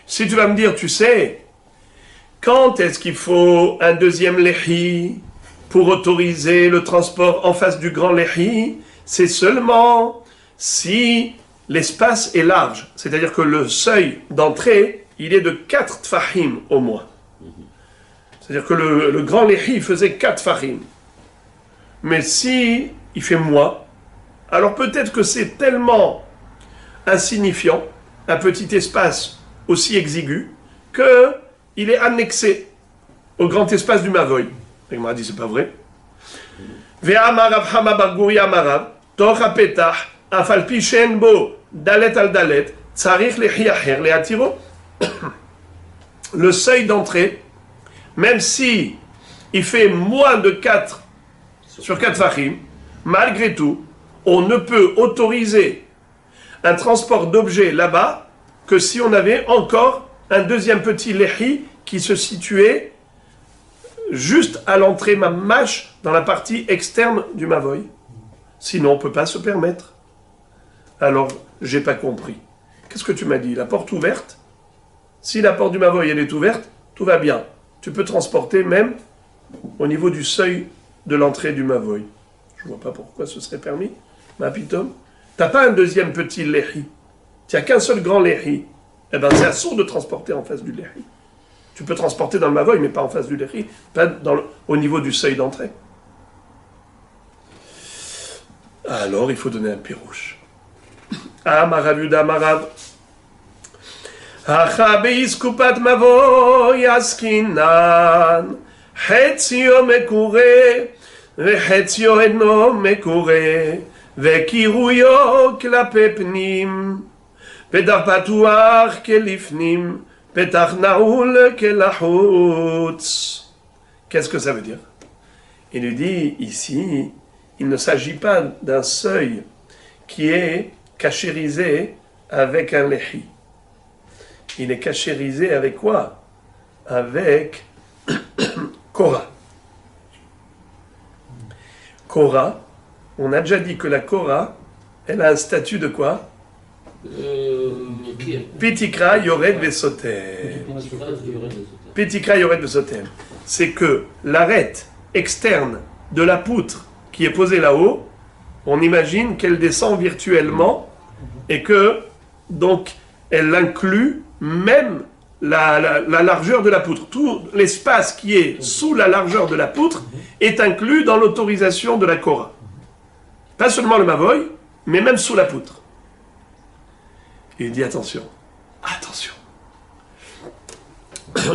Si tu vas me dire, tu sais, quand est-ce qu'il faut un deuxième lehi pour autoriser le transport en face du grand lehi? C'est seulement si l'espace est large. C'est-à-dire que le seuil d'entrée, il est de 4 tfahim au moins. C'est-à-dire que le grand lehi faisait 4 tfahim. Mais si il fait moins, alors peut-être que c'est tellement insignifiant, un petit espace aussi exigu, que il est annexé au grand espace du Mavoy. Il m'a dit, c'est pas vrai. Ve'amarav hama bar Guria amarav, torah petah, afal pi shen bo, dalet al dalet, tsarich lehi acher leatiro. Le seuil d'entrée, même si il fait moins de 4 sur 4 fachim, malgré tout, on ne peut autoriser un transport d'objets là-bas que si on avait encore un deuxième petit lehi qui se situait juste à l'entrée mamash dans la partie externe du Mavoy. Sinon, on ne peut pas se permettre. Alors, j'ai pas compris. Qu'est-ce que tu m'as dit? La porte ouverte? Si la porte du Mavoy elle est ouverte, tout va bien. Tu peux transporter même au niveau du seuil de l'entrée du Mavoy. Je ne vois pas pourquoi ce serait permis. Ma pitom, tu n'as pas un deuxième petit lehi. Tu n'as qu'un seul grand lehi. Eh bien, c'est assourd de transporter en face du lehi. Tu peux transporter dans le Mavoy, mais pas en face du lehi, pas au niveau du seuil d'entrée. Alors, il faut donner un pirouche. Amarav Yuda Amarav. Acha beiskupat Mavoy askinan. Hetzio mekure. וחציו אינו מקורה, וקירויו כלפי פנים, פתח פתוח כלפנים, פתח נעול כלחוץ. Qu'est-ce que ça veut dire? Il nous dit ici, il ne s'agit pas d'un seuil qui est cachérisé avec un lehi. Il est cachérisé avec quoi? Avec Korah. Korah, on a déjà dit que la Korah, elle a un statut de quoi? Pitikra Yored Vesotem. Pitikra Yored Vesotem. C'est que l'arête externe de la poutre qui est posée là-haut, on imagine qu'elle descend virtuellement et que, donc, elle inclut même la largeur de la poutre. Tout l'espace qui est sous la largeur de la poutre est inclus dans l'autorisation de la Korah. Pas seulement le Mavoy, mais même sous la poutre. Il dit attention, attention.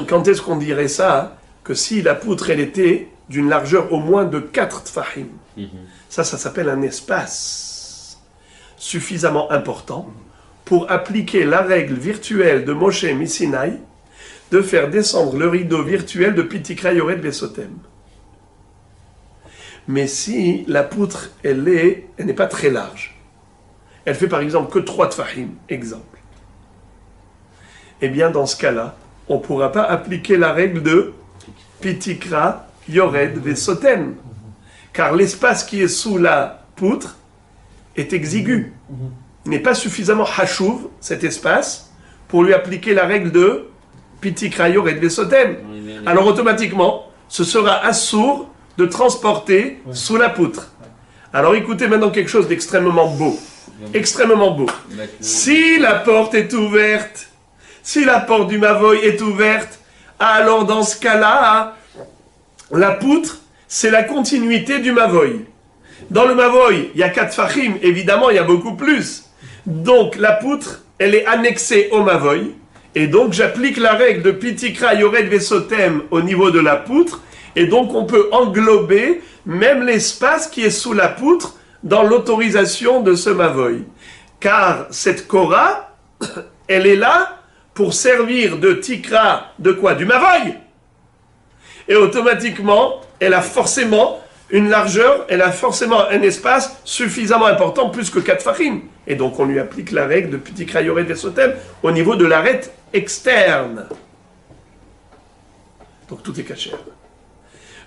quand est-ce qu'on dirait ça, hein, que si la poutre, elle était d'une largeur au moins de 4 tfahim, ça s'appelle un espace suffisamment important pour appliquer la règle virtuelle de Moshe Missinaï de faire descendre le rideau virtuel de Pitikra Yored Vesotem. Mais si la poutre, elle n'est pas très large, elle fait par exemple que 3 tfahim, exemple, eh bien dans ce cas-là, on ne pourra pas appliquer la règle de Pitikra Yored Vesotem, car l'espace qui est sous la poutre est exigu. Il n'est pas suffisamment hachouv, cet espace, pour lui appliquer la règle de Pitikra Yored Vesotem. Alors automatiquement, ce sera assourd de transporter sous la poutre. Alors écoutez maintenant quelque chose d'extrêmement beau. Extrêmement beau. Si la porte est ouverte, si la porte du Mavoy est ouverte, alors dans ce cas-là, la poutre, c'est la continuité du Mavoy. Dans le Mavoy, il y a 4 fachim, évidemment, il y a beaucoup plus. Donc la poutre, elle est annexée au Mavoy, et donc j'applique la règle de Pitikra Yored Vesotem au niveau de la poutre, et donc on peut englober même l'espace qui est sous la poutre dans l'autorisation de ce Mavoy. Car cette Korah, elle est là pour servir de Tikra, de quoi? Du Mavoy. Et automatiquement, elle a forcément une largeur, elle a forcément un espace suffisamment important, plus que 4 fachim. Et donc on lui applique la règle de Pitikra Yored Vesotem au niveau de l'arête externe. Donc tout est caché.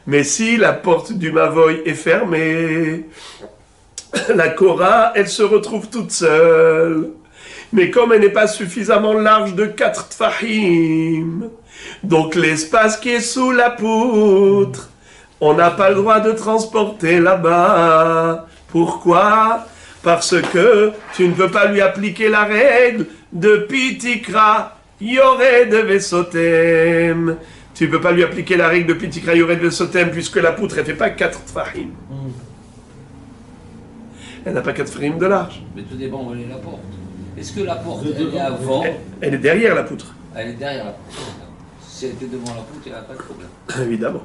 Mais si la porte du Mavoy est fermée, la Korah, elle se retrouve toute seule. Mais comme elle n'est pas suffisamment large de 4 tfahim, donc l'espace qui est sous la poutre, on n'a pas le droit de transporter là-bas. Pourquoi? Parce que tu ne peux pas lui appliquer la règle de Pitikra Yored Vesotem. Tu ne peux pas lui appliquer la règle de Pitikra Yored Vesotem puisque la poutre, elle ne fait pas 4 tfahim. Elle n'a pas 4 tfahim de large. Mais tout dépend où elle est la porte. Est-ce que la porte, elle est avant? Elle est derrière la poutre. Elle est derrière la poutre. Si elle était devant la poutre, il n'y a pas de problème. Évidemment.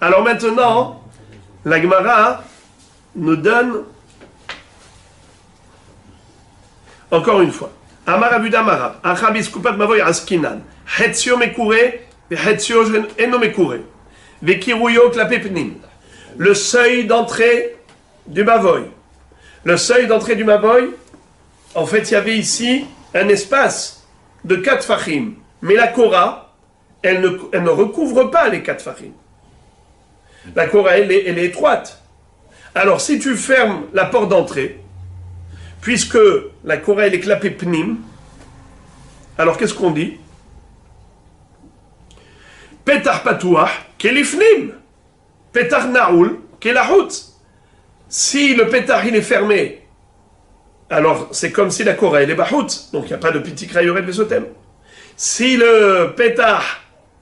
Alors maintenant, la Gemara nous donne encore une fois. Amar Abu Damara, Achabis Kupat Mavoy Askinan, Hetzio Mekure, Hetzio Eno Mekure, Vekiruyo Klapepnim. Le seuil d'entrée du Mavoy. Le seuil d'entrée du Mavoy, en fait, il y avait ici un espace de 4 fachim. Mais la Korah, elle ne recouvre pas les 4 fachim. La Korah, elle est étroite. Alors, si tu fermes la porte d'entrée, puisque la Korah, elle est clapée pnim, alors qu'est-ce qu'on dit? Petar patouah, kelifnim. Petar naoul, kelahut. Si le pétard il est fermé, alors c'est comme si la Korah elle est bahout, donc il n'y a pas de Pitikra Yored Vesotem. Si le pétard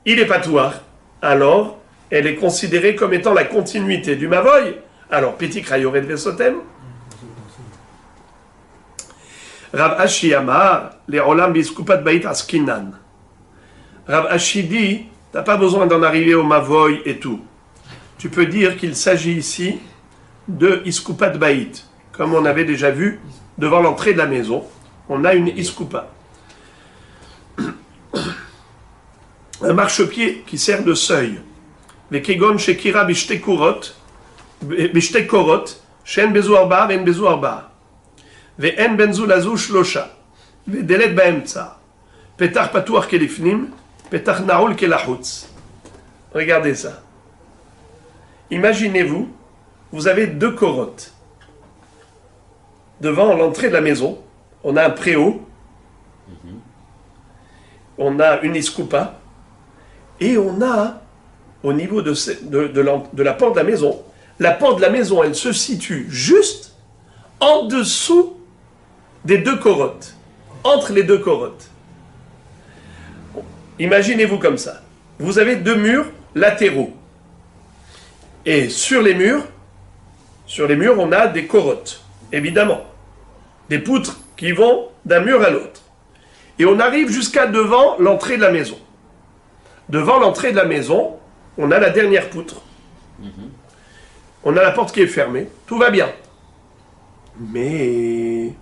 il est patouar, alors elle est considérée comme étant la continuité du Mavoy. Alors Pitikra Yored Vesotem. Rav Ashi Amar, les Olam Biskupat Bait Askinan. Rav Ashi dit, t'as pas besoin d'en arriver au Mavoy et tout. Tu peux dire qu'il s'agit ici de Iskupat Baït. Comme on avait déjà vu, devant l'entrée de la maison, on a une Iskupa. Un marchepied qui sert de seuil. Vekegon Shekira Bishte Korot, Shen Bezu Arba, Ven Bezu Arba. Ve'en Benzu Lazu Shlosha. Ve'delet Baemtsa. Petach Patouar Kelifnim, Petach Naoul Kelahutz. Regardez ça. Imaginez-vous, vous avez 2 korotes. Devant l'entrée de la maison, on a un préau, on a une iskupa, et on a, au niveau de la porte de la maison, elle se situe juste en dessous des 2 korotes, entre les 2 korotes. Imaginez-vous comme ça. Vous avez 2 murs latéraux. Et sur les murs, on a des korotes, évidemment. Des poutres qui vont d'un mur à l'autre. Et on arrive jusqu'à devant l'entrée de la maison. Devant l'entrée de la maison, on a la dernière poutre. On a la porte qui est fermée. Tout va bien. Mais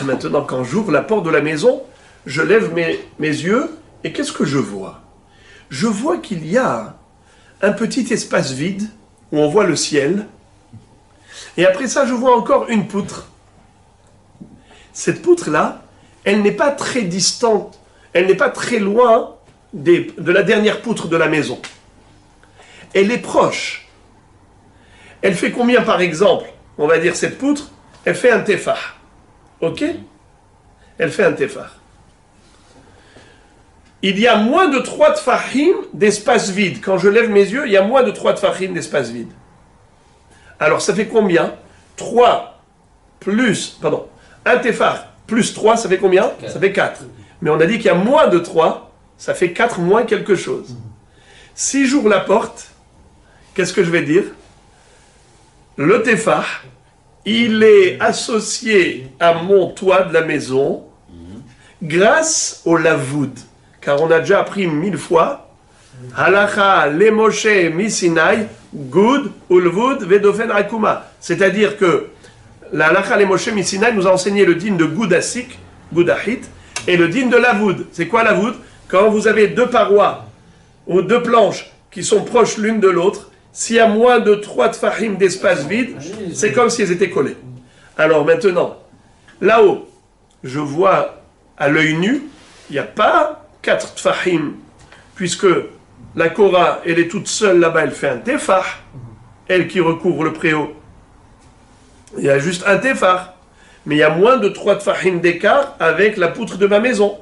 maintenant, quand j'ouvre la porte de la maison, je lève mes yeux et qu'est-ce que je vois? Je vois qu'il y a un petit espace vide où on voit le ciel. Et après ça, je vois encore une poutre. Cette poutre-là, elle n'est pas très distante, elle n'est pas très loin de la dernière poutre de la maison. Elle est proche. Elle fait combien par exemple? On va dire cette poutre, elle fait un tefah. Ok? Elle fait un tefah. Il y a moins de 3 tfahim d'espace vide. Quand je lève mes yeux, il y a moins de 3 tfahim d'espace vide. Alors ça fait combien? 3 plus, pardon, un tefah plus 3, ça fait combien? 4. Ça fait 4. Mais on a dit qu'il y a moins de 3, ça fait 4 moins quelque chose. Si j'ouvre la porte, qu'est-ce que je vais dire? Le tefah, il est associé à mon toit de la maison grâce au lavoud. Car on a déjà appris 1000 fois Halacha le Moshe misinai gud ulvud vedofen akuma. C'est-à-dire que la Halacha le Moshe misinai nous a enseigné le din de gudasik, gudahit, et le din de lavoud. C'est quoi lavoud? Quand vous avez 2 parois ou 2 planches qui sont proches l'une de l'autre, s'il y a moins de 3 tfahim d'espace vide, c'est comme si elles étaient collées. Alors maintenant, là-haut, je vois à l'œil nu, il n'y a pas 4 tfahim, puisque la Korah, elle est toute seule là-bas, elle fait un tefah, elle qui recouvre le préau. Il y a juste un tefah, mais il y a moins de 3 tfahim d'écart avec la poutre de ma maison.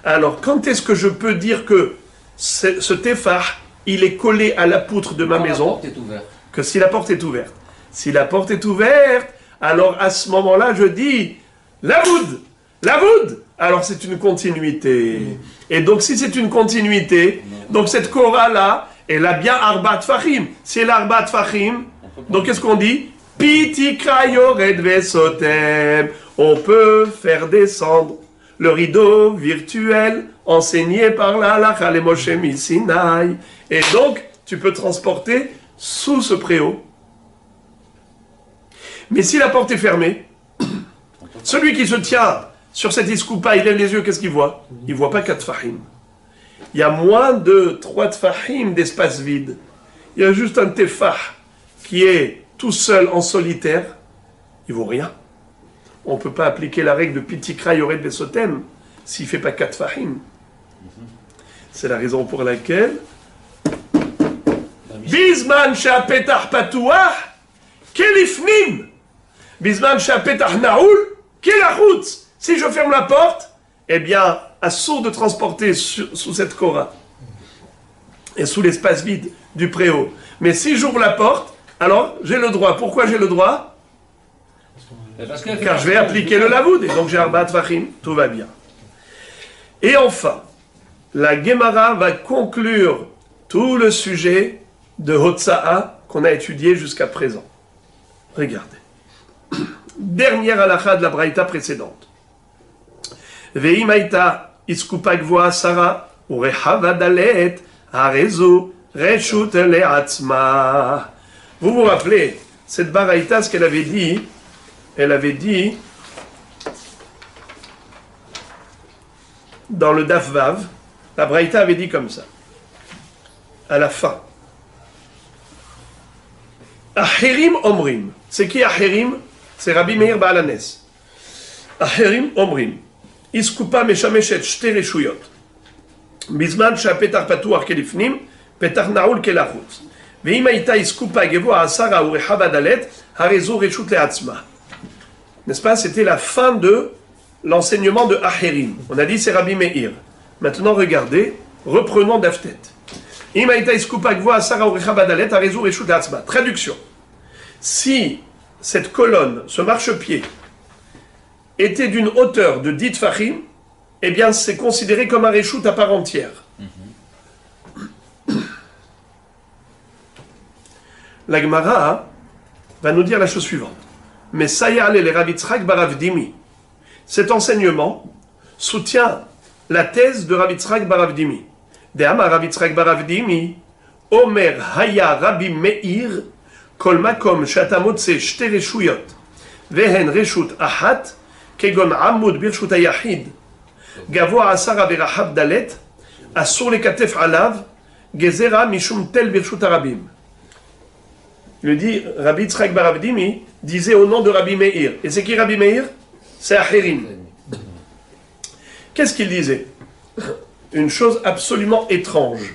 Alors, quand est-ce que je peux dire que ce tefah, il est collé à la poutre de ma maison? La porte est ouverte. Que si la porte est ouverte. Si la porte est ouverte, alors à ce moment-là, je dis lavoud, lavoud. Alors c'est une continuité. Et donc si c'est une continuité, donc cette Korah-là, elle a bien Arbat Fahim. Si elle a Arbat Fahim, donc qu'est-ce qu'on dit? Piti krayored vesotem. On peut faire descendre le rideau virtuel enseigné par la Halacha le Moshe misinai. Et donc, tu peux transporter sous ce préau. Mais si la porte est fermée, celui qui se tient sur cette iskoupa, il lève les yeux, qu'est-ce qu'il voit? Il ne voit pas 4 tfahim. Il y a moins de 3 tfahim d'espace vide. Il y a juste un tefah qui est tout seul en solitaire. Il ne vaut rien. On ne peut pas appliquer la règle de Pitikra Yored Besotem s'il ne fait pas 4 tfahim. C'est la raison pour laquelle Bizman she'apetach patuach kelifnim. Bizman she'apetach naoul kelachutz. Si je ferme la porte, eh bien, assourd de transporter sous cette Korah et sous l'espace vide du préau. Mais si j'ouvre la porte, alors j'ai le droit. Pourquoi j'ai le droit? Car je vais appliquer le lavoud et donc j'ai Arbat Fahim, tout va bien. Et enfin, la Gemara va conclure tout le sujet de Hotza'a qu'on a étudié jusqu'à présent. Regardez. Dernière halakha de la braïta précédente. Ve'imaita iskupa gvoa Sarah urehava dalet harezu reshut le'atzma. Vous vous rappelez, cette braïta, ce qu'elle avait dit, dans le Daf Vav, la braïta avait dit comme ça, à la fin. Aherim omrim. C'est qui Aherim? C'est Rabbi Meir Baal Hanes. Aherim omrim. Iskupa meshameshet shte reshuyot. Bizman she'apetach patuach kelifnim, petach naul kelachutz. Ve'im hayta iskupa gevoa asara urechava dalet, harezu reshut le'atzma. N'est-ce pas? C'était la fin de l'enseignement de Aherim. On a dit c'est Rabbi Meir. Maintenant regardez, reprenons Daftet. Traduction. Si cette colonne, ce marchepied, était d'une hauteur de 10 tfahim, eh bien c'est considéré comme un réchout à part entière. La Gemara va nous dire la chose suivante. Mais Sayale le Rav Yitzhak Barav Dimi, cet enseignement soutient la thèse de Rav Yitzhak bar Avdimi. De Amar Rav Yitzhak bar Avdimi, Omer Haya Rabbi Meir, Kol Makom Shata Motze Shte Reshuyot, Vehen Reshut Achat, Kegon Amud Birshut Hayachid, Gavoa Asara Verachab Dalet, Asur Lekatef Alav, Gezera Mishum Tel Birshut Arabim. Il dit, Rabbi Yitzhak bar Avdimi disait au nom de Rabbi Meir. Et c'est qui Rabbi Meir? C'est Acherim. Qu'est-ce qu'il disait? Une chose absolument étrange.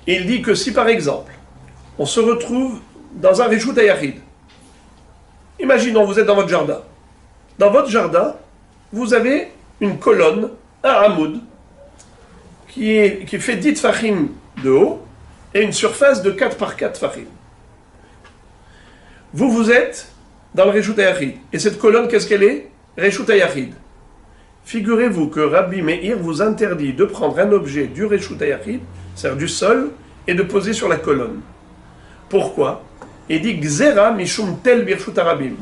Il dit que si par exemple, on se retrouve dans un Reshut Hayachid, imaginons vous êtes dans votre jardin. Dans votre jardin, vous avez une colonne, un hamoud, qui fait 10 tfachim de haut et une surface de 4 par 4 tfachim. Vous êtes dans le Reshut Hayachid. Et cette colonne, qu'est-ce qu'elle est? Reshut Hayachid. Figurez-vous que Rabbi Meir vous interdit de prendre un objet du Reshut Hayachid, c'est-à-dire du sol, et de poser sur la colonne. Pourquoi? Il dit Gzera mishum tel birshut arabim.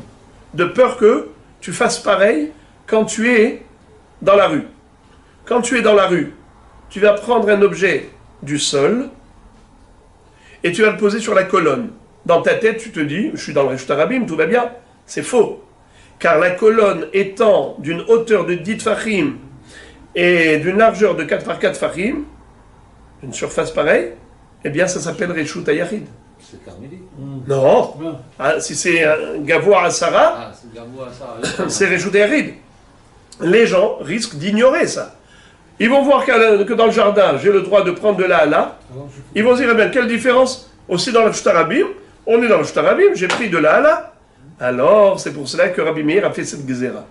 De peur que tu fasses pareil quand tu es dans la rue. Quand tu es dans la rue, tu vas prendre un objet du sol et tu vas le poser sur la colonne. Dans ta tête, tu te dis, je suis dans le Reshut Arabim, tout va bien. C'est faux. Car la colonne étant d'une hauteur de 10 tfachim et d'une largeur de 4 par 4 tfachim, une surface pareille, eh bien ça s'appelle Reshut Hayachid. C'est Carmélie. Non. Ah, si c'est Gavoa Asara, c'est Reshut Hayachid. Les gens risquent d'ignorer ça. Ils vont voir que dans le jardin, j'ai le droit de prendre de là à là. Ils vont dire, eh bien, quelle différence? Aussi dans le Reshut Arabim, on est dans le Reshut Arabim, j'ai pris de là à là. Alors, c'est pour cela que Rabbi Meir a fait cette gezera.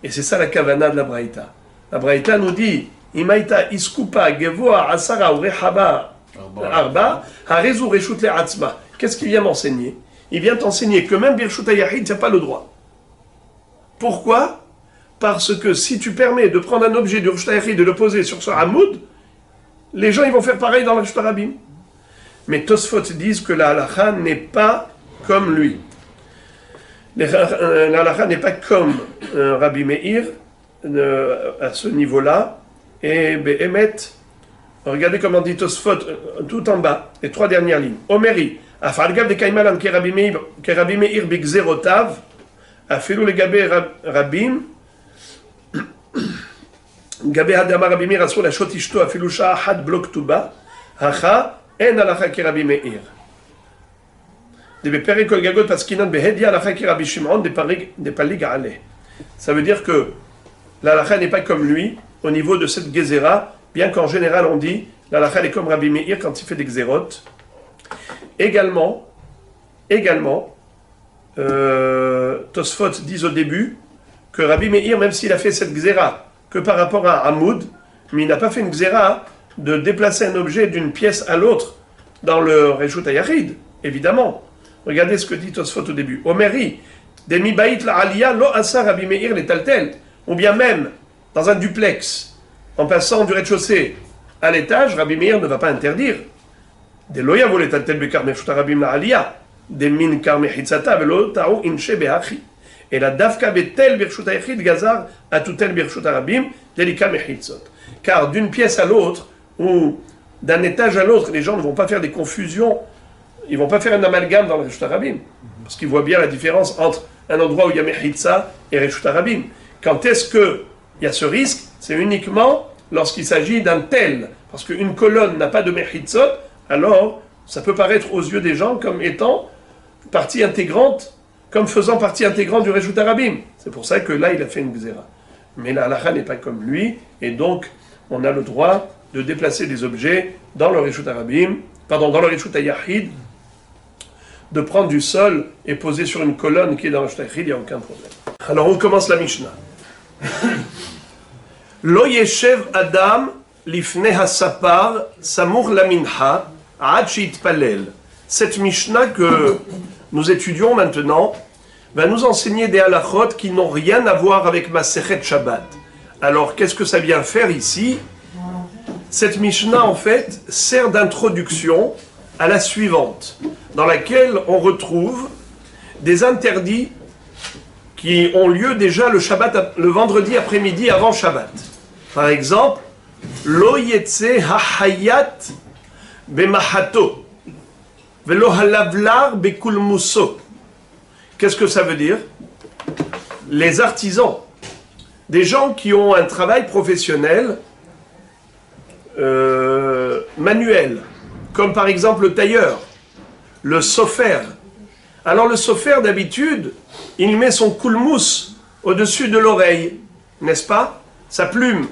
Et c'est ça la kavana de la Braïta. La Braïta nous dit, Imaïta iskupa gevoa asara ou rehaba arba, harezu reshut le'atzma. Qu'est-ce qu'il vient m'enseigner? Il vient t'enseigner que même Birshut Hayachid, tu n'as pas le droit. Pourquoi? Parce que si tu permets de prendre un objet du Reshut Hayachid et de le poser sur ce hamoud, les gens ils vont faire pareil dans le Reshut Arabim. Mais Tosfot disent que la halakha n'est pas comme lui. La halakha n'est pas comme Rabbi Meir à ce niveau-là. Et Behemet, regardez comment dit Tosfot tout en bas, les 3 dernières lignes. Omeri, Afalgav de Kaimalan ke Rabbi Meir bigzerotav, Afilu le Gabe Rabbim, Gabe Hadama Rabbi Meir asur la shotishto afilu sha'ahad blok tuba, Hacha, En halakha ki Rabbi Meir. Ça veut dire que l'halakha n'est pas comme lui au niveau de cette gezera, bien qu'en général on dit l'halakha est comme Rabbi Meir quand il fait des gzerot. Également, Tosfot dit au début que Rabbi Meir, même s'il a fait cette gzera que par rapport à Hamoud, mais il n'a pas fait une gzera de déplacer un objet d'une pièce à l'autre dans le Reshut Hayachid, évidemment. Regardez ce que dit Tosfot au début. Omeri, demi baït la aliyah lo asa Rabbi Meir les taltel, ou bien même dans un duplex, en passant du rez-de-chaussée à l'étage, Rabbi Meir ne va pas interdire. Des loya vo les taltel bekar meshut Rabbim la aliyah, des min kar mechitzata velo ta'u inche behachi. Et la dafka betel birshut hayachid gazar à tutel birshut Rabbim delika mechitzot. Car d'une pièce à l'autre, ou d'un étage à l'autre, les gens ne vont pas faire des confusions, ils ne vont pas faire un amalgame dans le Reshut Arabim, parce qu'ils voient bien la différence entre un endroit où il y a Mechitza et Reshut Arabim. Quand est-ce qu'il y a ce risque? C'est uniquement lorsqu'il s'agit d'un tel, parce qu'une colonne n'a pas de Mechitzot, alors ça peut paraître aux yeux des gens comme étant partie intégrante, comme faisant partie intégrante du Reshut Arabim. C'est pour ça que là il a fait une Gzera. Mais la halakha n'est pas comme lui, et donc on a le droit de déplacer des objets dans le Reshut Arabim, dans le Reshut Hayachid, de prendre du sol et poser sur une colonne qui est dans le Reshut Hayachid, il n'y a aucun problème. Alors on commence la Mishnah. Lo yeshev adam lifnei hasapar samur la mincha ad sheitpalel. Cette Mishnah que nous étudions maintenant va nous enseigner des halachot qui n'ont rien à voir avec Masechet Shabbat. Alors qu'est-ce que ça vient faire ici? Cette Mishnah en fait sert d'introduction à la suivante, dans laquelle on retrouve des interdits qui ont lieu déjà le vendredi après-midi avant Shabbat. Par exemple, Lo yetse hahayat bemahato, velo halavlar bekulmuso. Qu'est-ce que ça veut dire? Les artisans, des gens qui ont un travail professionnel manuel, comme par exemple le tailleur, le sofer. Alors le sofer, d'habitude, il met son kulmous au-dessus de l'oreille, n'est-ce pas? Sa plume.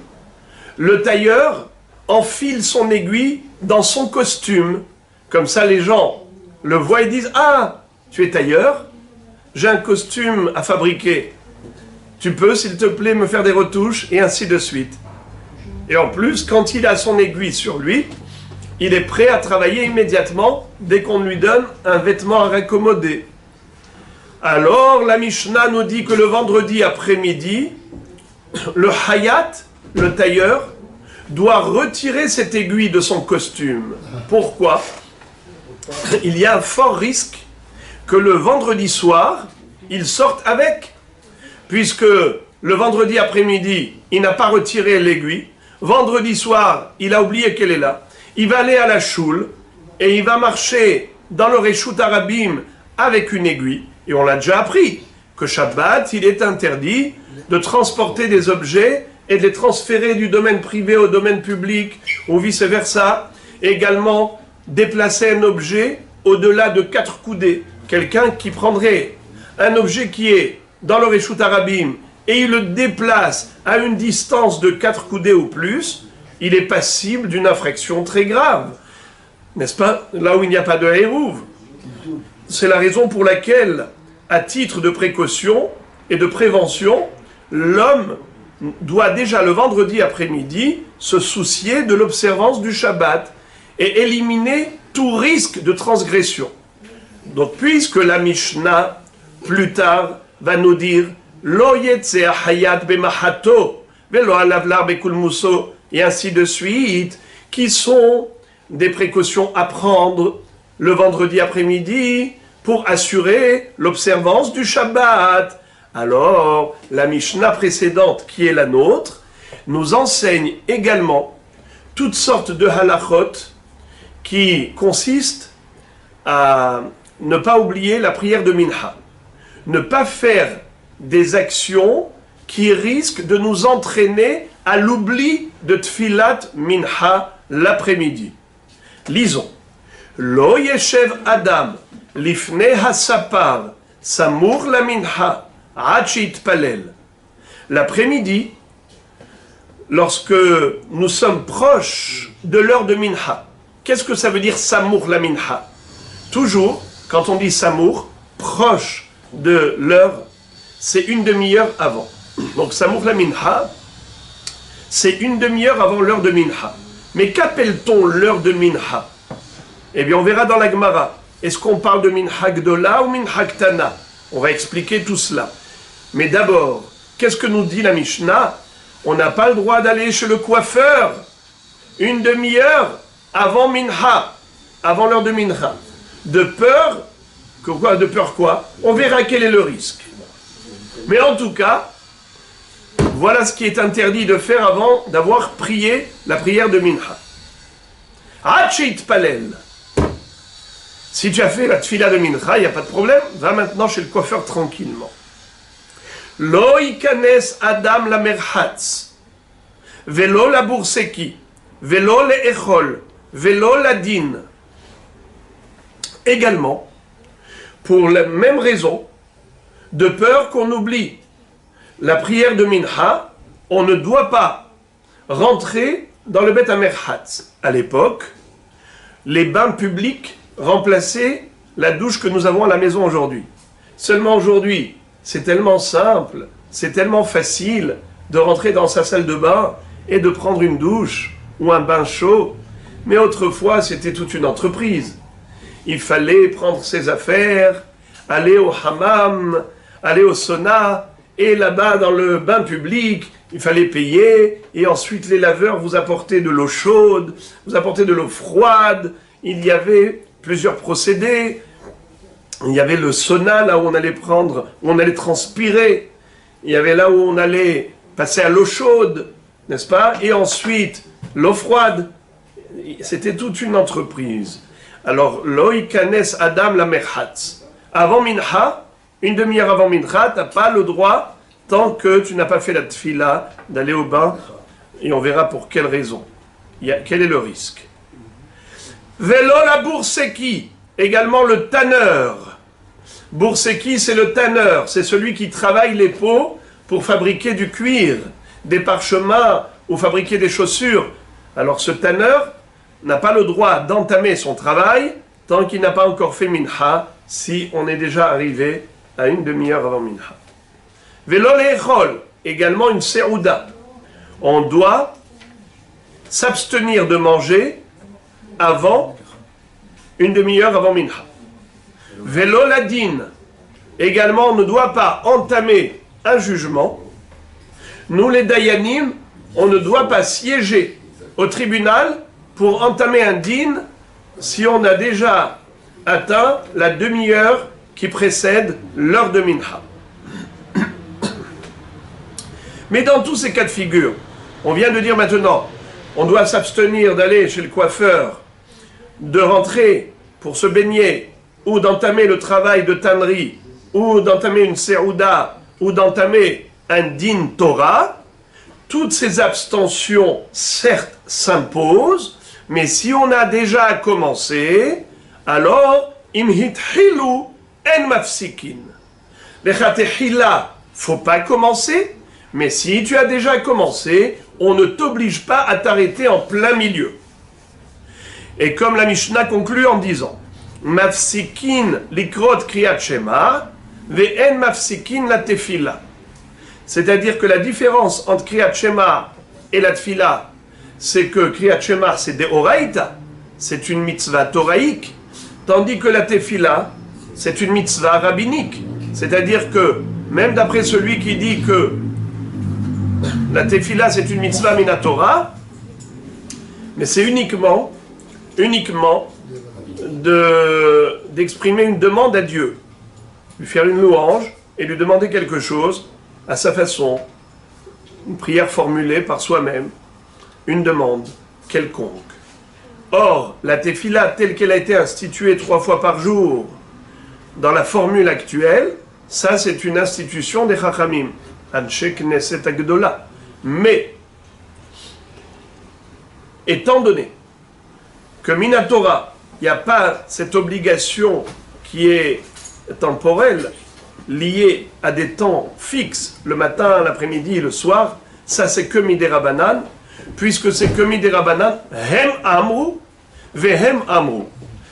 Le tailleur enfile son aiguille dans son costume. Comme ça, les gens le voient et disent « Ah, tu es tailleur? J'ai un costume à fabriquer. Tu peux, s'il te plaît, me faire des retouches ?» et ainsi de suite. Et en plus, quand il a son aiguille sur lui, il est prêt à travailler immédiatement dès qu'on lui donne un vêtement à raccommoder. Alors, la Mishnah nous dit que le vendredi après-midi, le hayat, le tailleur, doit retirer cette aiguille de son costume. Pourquoi? Il y a un fort risque que le vendredi soir, il sorte avec. Puisque le vendredi après-midi, il n'a pas retiré l'aiguille. Vendredi soir, il a oublié qu'elle est là. Il va aller à la choule et il va marcher dans le Reshut Arabim avec une aiguille. Et on l'a déjà appris, que Shabbat, il est interdit de transporter des objets et de les transférer du domaine privé au domaine public, ou vice-versa. Également, déplacer un objet au-delà de 4 coudées. Quelqu'un qui prendrait un objet qui est dans le Reshut Arabim et il le déplace à une distance de 4 coudées ou plus, il est passible d'une infraction très grave. N'est-ce pas? Là où il n'y a pas de hérouv. C'est la raison pour laquelle, à titre de précaution et de prévention, l'homme doit déjà le vendredi après-midi se soucier de l'observance du Shabbat et éliminer tout risque de transgression. Donc, puisque la Mishnah, plus tard, va nous dire Lo yetse hayat bemahato, velo alavlar bekulmuso, et ainsi de suite, qui sont des précautions à prendre le vendredi après-midi pour assurer l'observance du Shabbat. Alors, la Mishnah précédente, qui est la nôtre, nous enseigne également toutes sortes de halachot qui consistent à ne pas oublier la prière de Minha, ne pas faire des actions qui risquent de nous entraîner à l'oubli de Tfilat Minha l'après-midi. Lisons. Lo yeshev Adam lifnei hasapar samur la Minha achit palel. L'après-midi, lorsque nous sommes proches de l'heure de Minha, qu'est-ce que ça veut dire samur la Minha? Toujours, quand on dit samur, proche de l'heure, c'est une demi-heure avant. Donc samur la Minha, c'est une demi-heure avant l'heure de Minha. Mais qu'appelle-t-on l'heure de Minha? Eh bien, on verra dans la Gemara. Est-ce qu'on parle de Minha Gdola ou Minha Ktana? On va expliquer tout cela. Mais d'abord, qu'est-ce que nous dit la Mishnah? On n'a pas le droit d'aller chez le coiffeur une demi-heure avant Minha, avant l'heure de Minha. De peur, de peur quoi? On verra quel est le risque. Mais en tout cas, voilà ce qui est interdit de faire avant d'avoir prié la prière de Minha. Hachit palel. Si tu as fait la tfila de Minha, il n'y a pas de problème, va maintenant chez le coiffeur tranquillement. Lo ikanes Adam la merhatz, velo la bourseki, velo le echol, velo la din. Également, pour la même raison, de peur qu'on oublie la prière de Minha, on ne doit pas rentrer dans le Beth HaMerhatz. À l'époque, les bains publics remplaçaient la douche que nous avons à la maison aujourd'hui. Seulement aujourd'hui, c'est tellement simple, c'est tellement facile de rentrer dans sa salle de bain et de prendre une douche ou un bain chaud. Mais autrefois, c'était toute une entreprise. Il fallait prendre ses affaires, aller au hammam, aller au sauna, et là-bas, dans le bain public, il fallait payer, et ensuite les laveurs vous apportaient de l'eau chaude, vous apportaient de l'eau froide, il y avait plusieurs procédés. Il y avait le sauna, là où on allait prendre, où on allait transpirer. Il y avait là où on allait passer à l'eau chaude, n'est-ce pas? Et ensuite, l'eau froide. C'était toute une entreprise. Alors, Loïkanes Adam la Merhatz. Avant Mincha, une demi-heure avant Mincha, tu n'as pas le droit, tant que tu n'as pas fait la tfila, d'aller au bain. Et on verra pour quelle raison. Quel est le risque? Vélo la bourseki, également le tanneur. Bourseki, c'est le tanneur, c'est celui qui travaille les peaux pour fabriquer du cuir, des parchemins ou fabriquer des chaussures. Alors ce tanneur n'a pas le droit d'entamer son travail tant qu'il n'a pas encore fait mincha, si on est déjà arrivé à une demi-heure avant mincha. Vélo l'échol, également une serouda. On doit s'abstenir de manger avant une demi-heure avant mincha. Vélo ladine, également on ne doit pas entamer un jugement. Nous les dayanim, on ne doit pas siéger au tribunal pour entamer un din si on a déjà atteint la demi-heure qui précède l'heure de mincha. Mais dans tous ces cas de figure, on vient de dire maintenant, on doit s'abstenir d'aller chez le coiffeur, de rentrer pour se baigner, ou d'entamer le travail de tannerie, ou d'entamer une serouda, ou d'entamer un din Torah. Toutes ces abstentions, certes, s'imposent, mais si on a déjà commencé, alors, im hithilu en mafsikin. Lechatechila, faut pas commencer, mais si tu as déjà commencé, on ne t'oblige pas à t'arrêter en plein milieu. Et comme la Mishnah conclut en disant, mafsikin likrot kriyat shema, ve'en mafsikin la tefila. C'est-à-dire que la différence entre kriyat shema et la tefila, c'est que kriyat shema c'est deoraita, c'est une mitzvah toraïque, tandis que la tefila c'est une mitzvah rabbinique. C'est-à-dire que même d'après celui qui dit que la tefila c'est une mitzvah minatora, mais c'est uniquement d'exprimer une demande à Dieu, lui faire une louange et lui demander quelque chose à sa façon, une prière formulée par soi-même, une demande quelconque. Or, la tefila telle qu'elle a été instituée 3 fois par jour dans la formule actuelle, ça c'est une institution des Chachamim, Anshe Knesset Agdola. Mais, étant donné que Minatora, il n'y a pas cette obligation qui est temporelle, liée à des temps fixes, le matin, l'après-midi et le soir, ça c'est que Midérabanan, puisque c'est que Midérabanan, Hem Amru, Vehem Amru.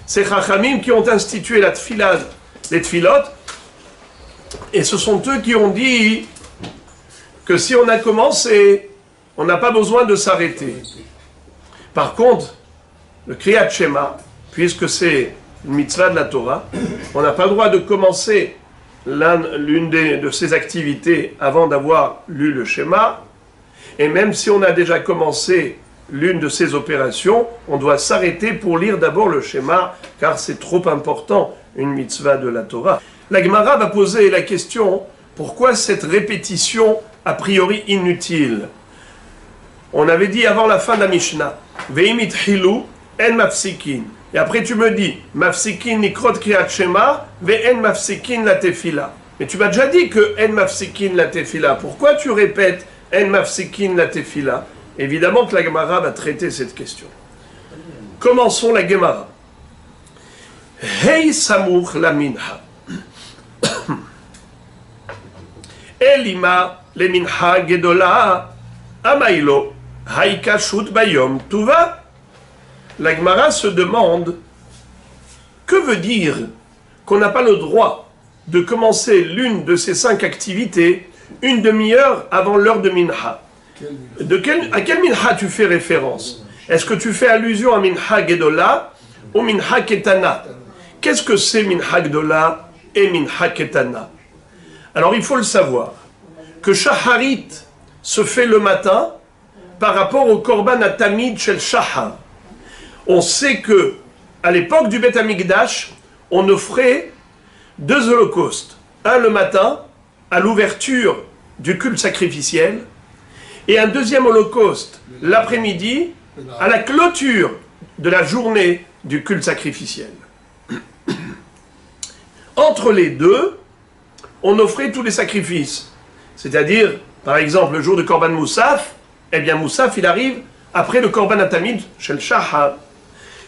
C'est Chachamim qui ont institué la tfila, les tfilot, et ce sont eux qui ont dit que si on a commencé, on n'a pas besoin de s'arrêter. Par contre, le Kriyat Shema, puisque c'est une mitzvah de la Torah, on n'a pas le droit de commencer l'une de ces activités avant d'avoir lu le Shema, et même si on a déjà commencé l'une de ces opérations, on doit s'arrêter pour lire d'abord le Shema, car c'est trop important, une mitzvah de la Torah. La Gemara va poser la question, pourquoi cette répétition a priori inutile? On avait dit avant la fin de la Mishnah, Ve'imit hilu en mafsikin. Et après tu me dis, mafsikin nikrot kriyat shema, ve'en mafsikin la tefila. Mais tu m'as déjà dit que en mafsikin la tefila. Pourquoi tu répètes en mafsikin la tefila? Évidemment que la Gemara va traiter cette question. Commençons la Gemara. Hei samuch la minha. Elima le minha gedola amailo haika shut bayom tuva. La Gemara se demande que veut dire qu'on n'a pas le droit de commencer l'une de ces 5 activités une demi-heure avant l'heure de minha. À quel minha tu fais référence? Est-ce que tu fais allusion à minha gedola ou minha ketana? Qu'est-ce que c'est minha gedola et minha ketana? Alors il faut le savoir, que shaharit se fait le matin par rapport au korban atamid shel shahar. On sait que à l'époque du Beth Amikdash, on offrait 2 holocaustes. Un le matin, à l'ouverture du culte sacrificiel, et un deuxième holocauste l'après-midi, à la clôture de la journée du culte sacrificiel. Entre les deux, on offrait tous les sacrifices. C'est-à-dire, par exemple, le jour de Korban Moussaf, eh bien Moussaf, il arrive après le Korban Atamid chez le Shahar.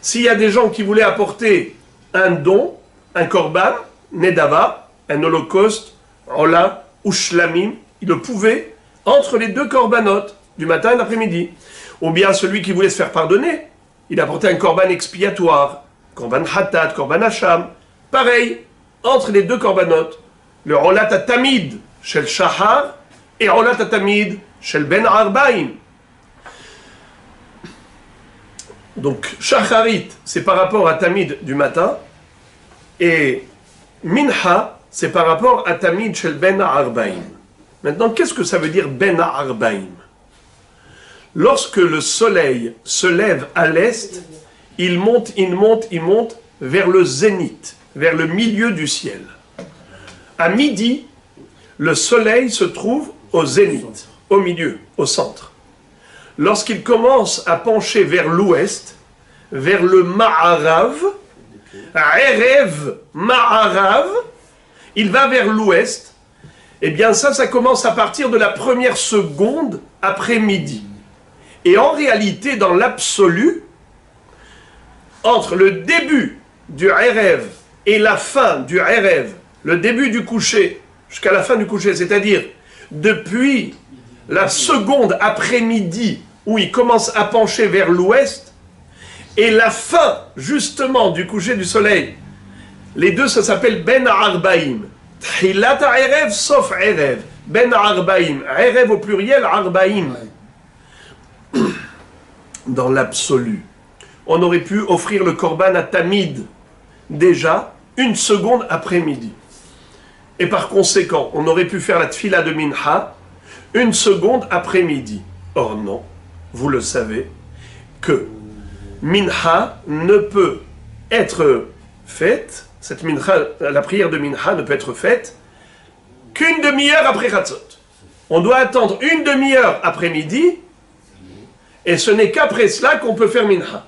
S'il y a des gens qui voulaient apporter un don, un Korban, Nedava, un holocauste, Ola ou Shlamim, ils le pouvaient entre les 2 Korbanot, du matin et l'après-midi. Ou bien celui qui voulait se faire pardonner, il apportait un Korban expiatoire, Korban Hatat, Korban Hacham, pareil, entre les 2 Korbanot, le Olat Atamid chez le Shahar et Olat Atamid chez le Ben Arbaim. Donc, Shacharit, c'est par rapport à Tamid du matin, et Minha, c'est par rapport à Tamid chez le Ben Arbaim. Maintenant, qu'est-ce que ça veut dire Ben Arbaim? Lorsque le soleil se lève à l'est, il monte vers le zénith, vers le milieu du ciel. À midi, le soleil se trouve au zénith, au milieu, au centre. Lorsqu'il commence à pencher vers l'ouest, vers le Ma'arav, Erev Ma'arav, il va vers l'ouest, eh bien ça commence à partir de la première seconde après midi. Et en réalité, dans l'absolu, entre le début du Erev et la fin du Erev, le début du coucher jusqu'à la fin du coucher, c'est-à-dire depuis la seconde après-midi où il commence à pencher vers l'ouest, et la fin justement du coucher du soleil, les deux ça s'appelle Ben Arbaim. Tchilat Erev sauf Erev. Ben Arbaim. Erev au pluriel, Arbaim. Dans l'absolu, on aurait pu offrir le Korban à Tamid déjà 1 seconde après-midi. Et par conséquent, on aurait pu faire la Tfila de Minha 1 seconde après-midi. Or non, vous le savez, que Minha ne peut être faite, cette Minha, la prière de Minha ne peut être faite qu'une demi-heure après Chatzot. On doit attendre une demi-heure après-midi, et ce n'est qu'après cela qu'on peut faire Minha.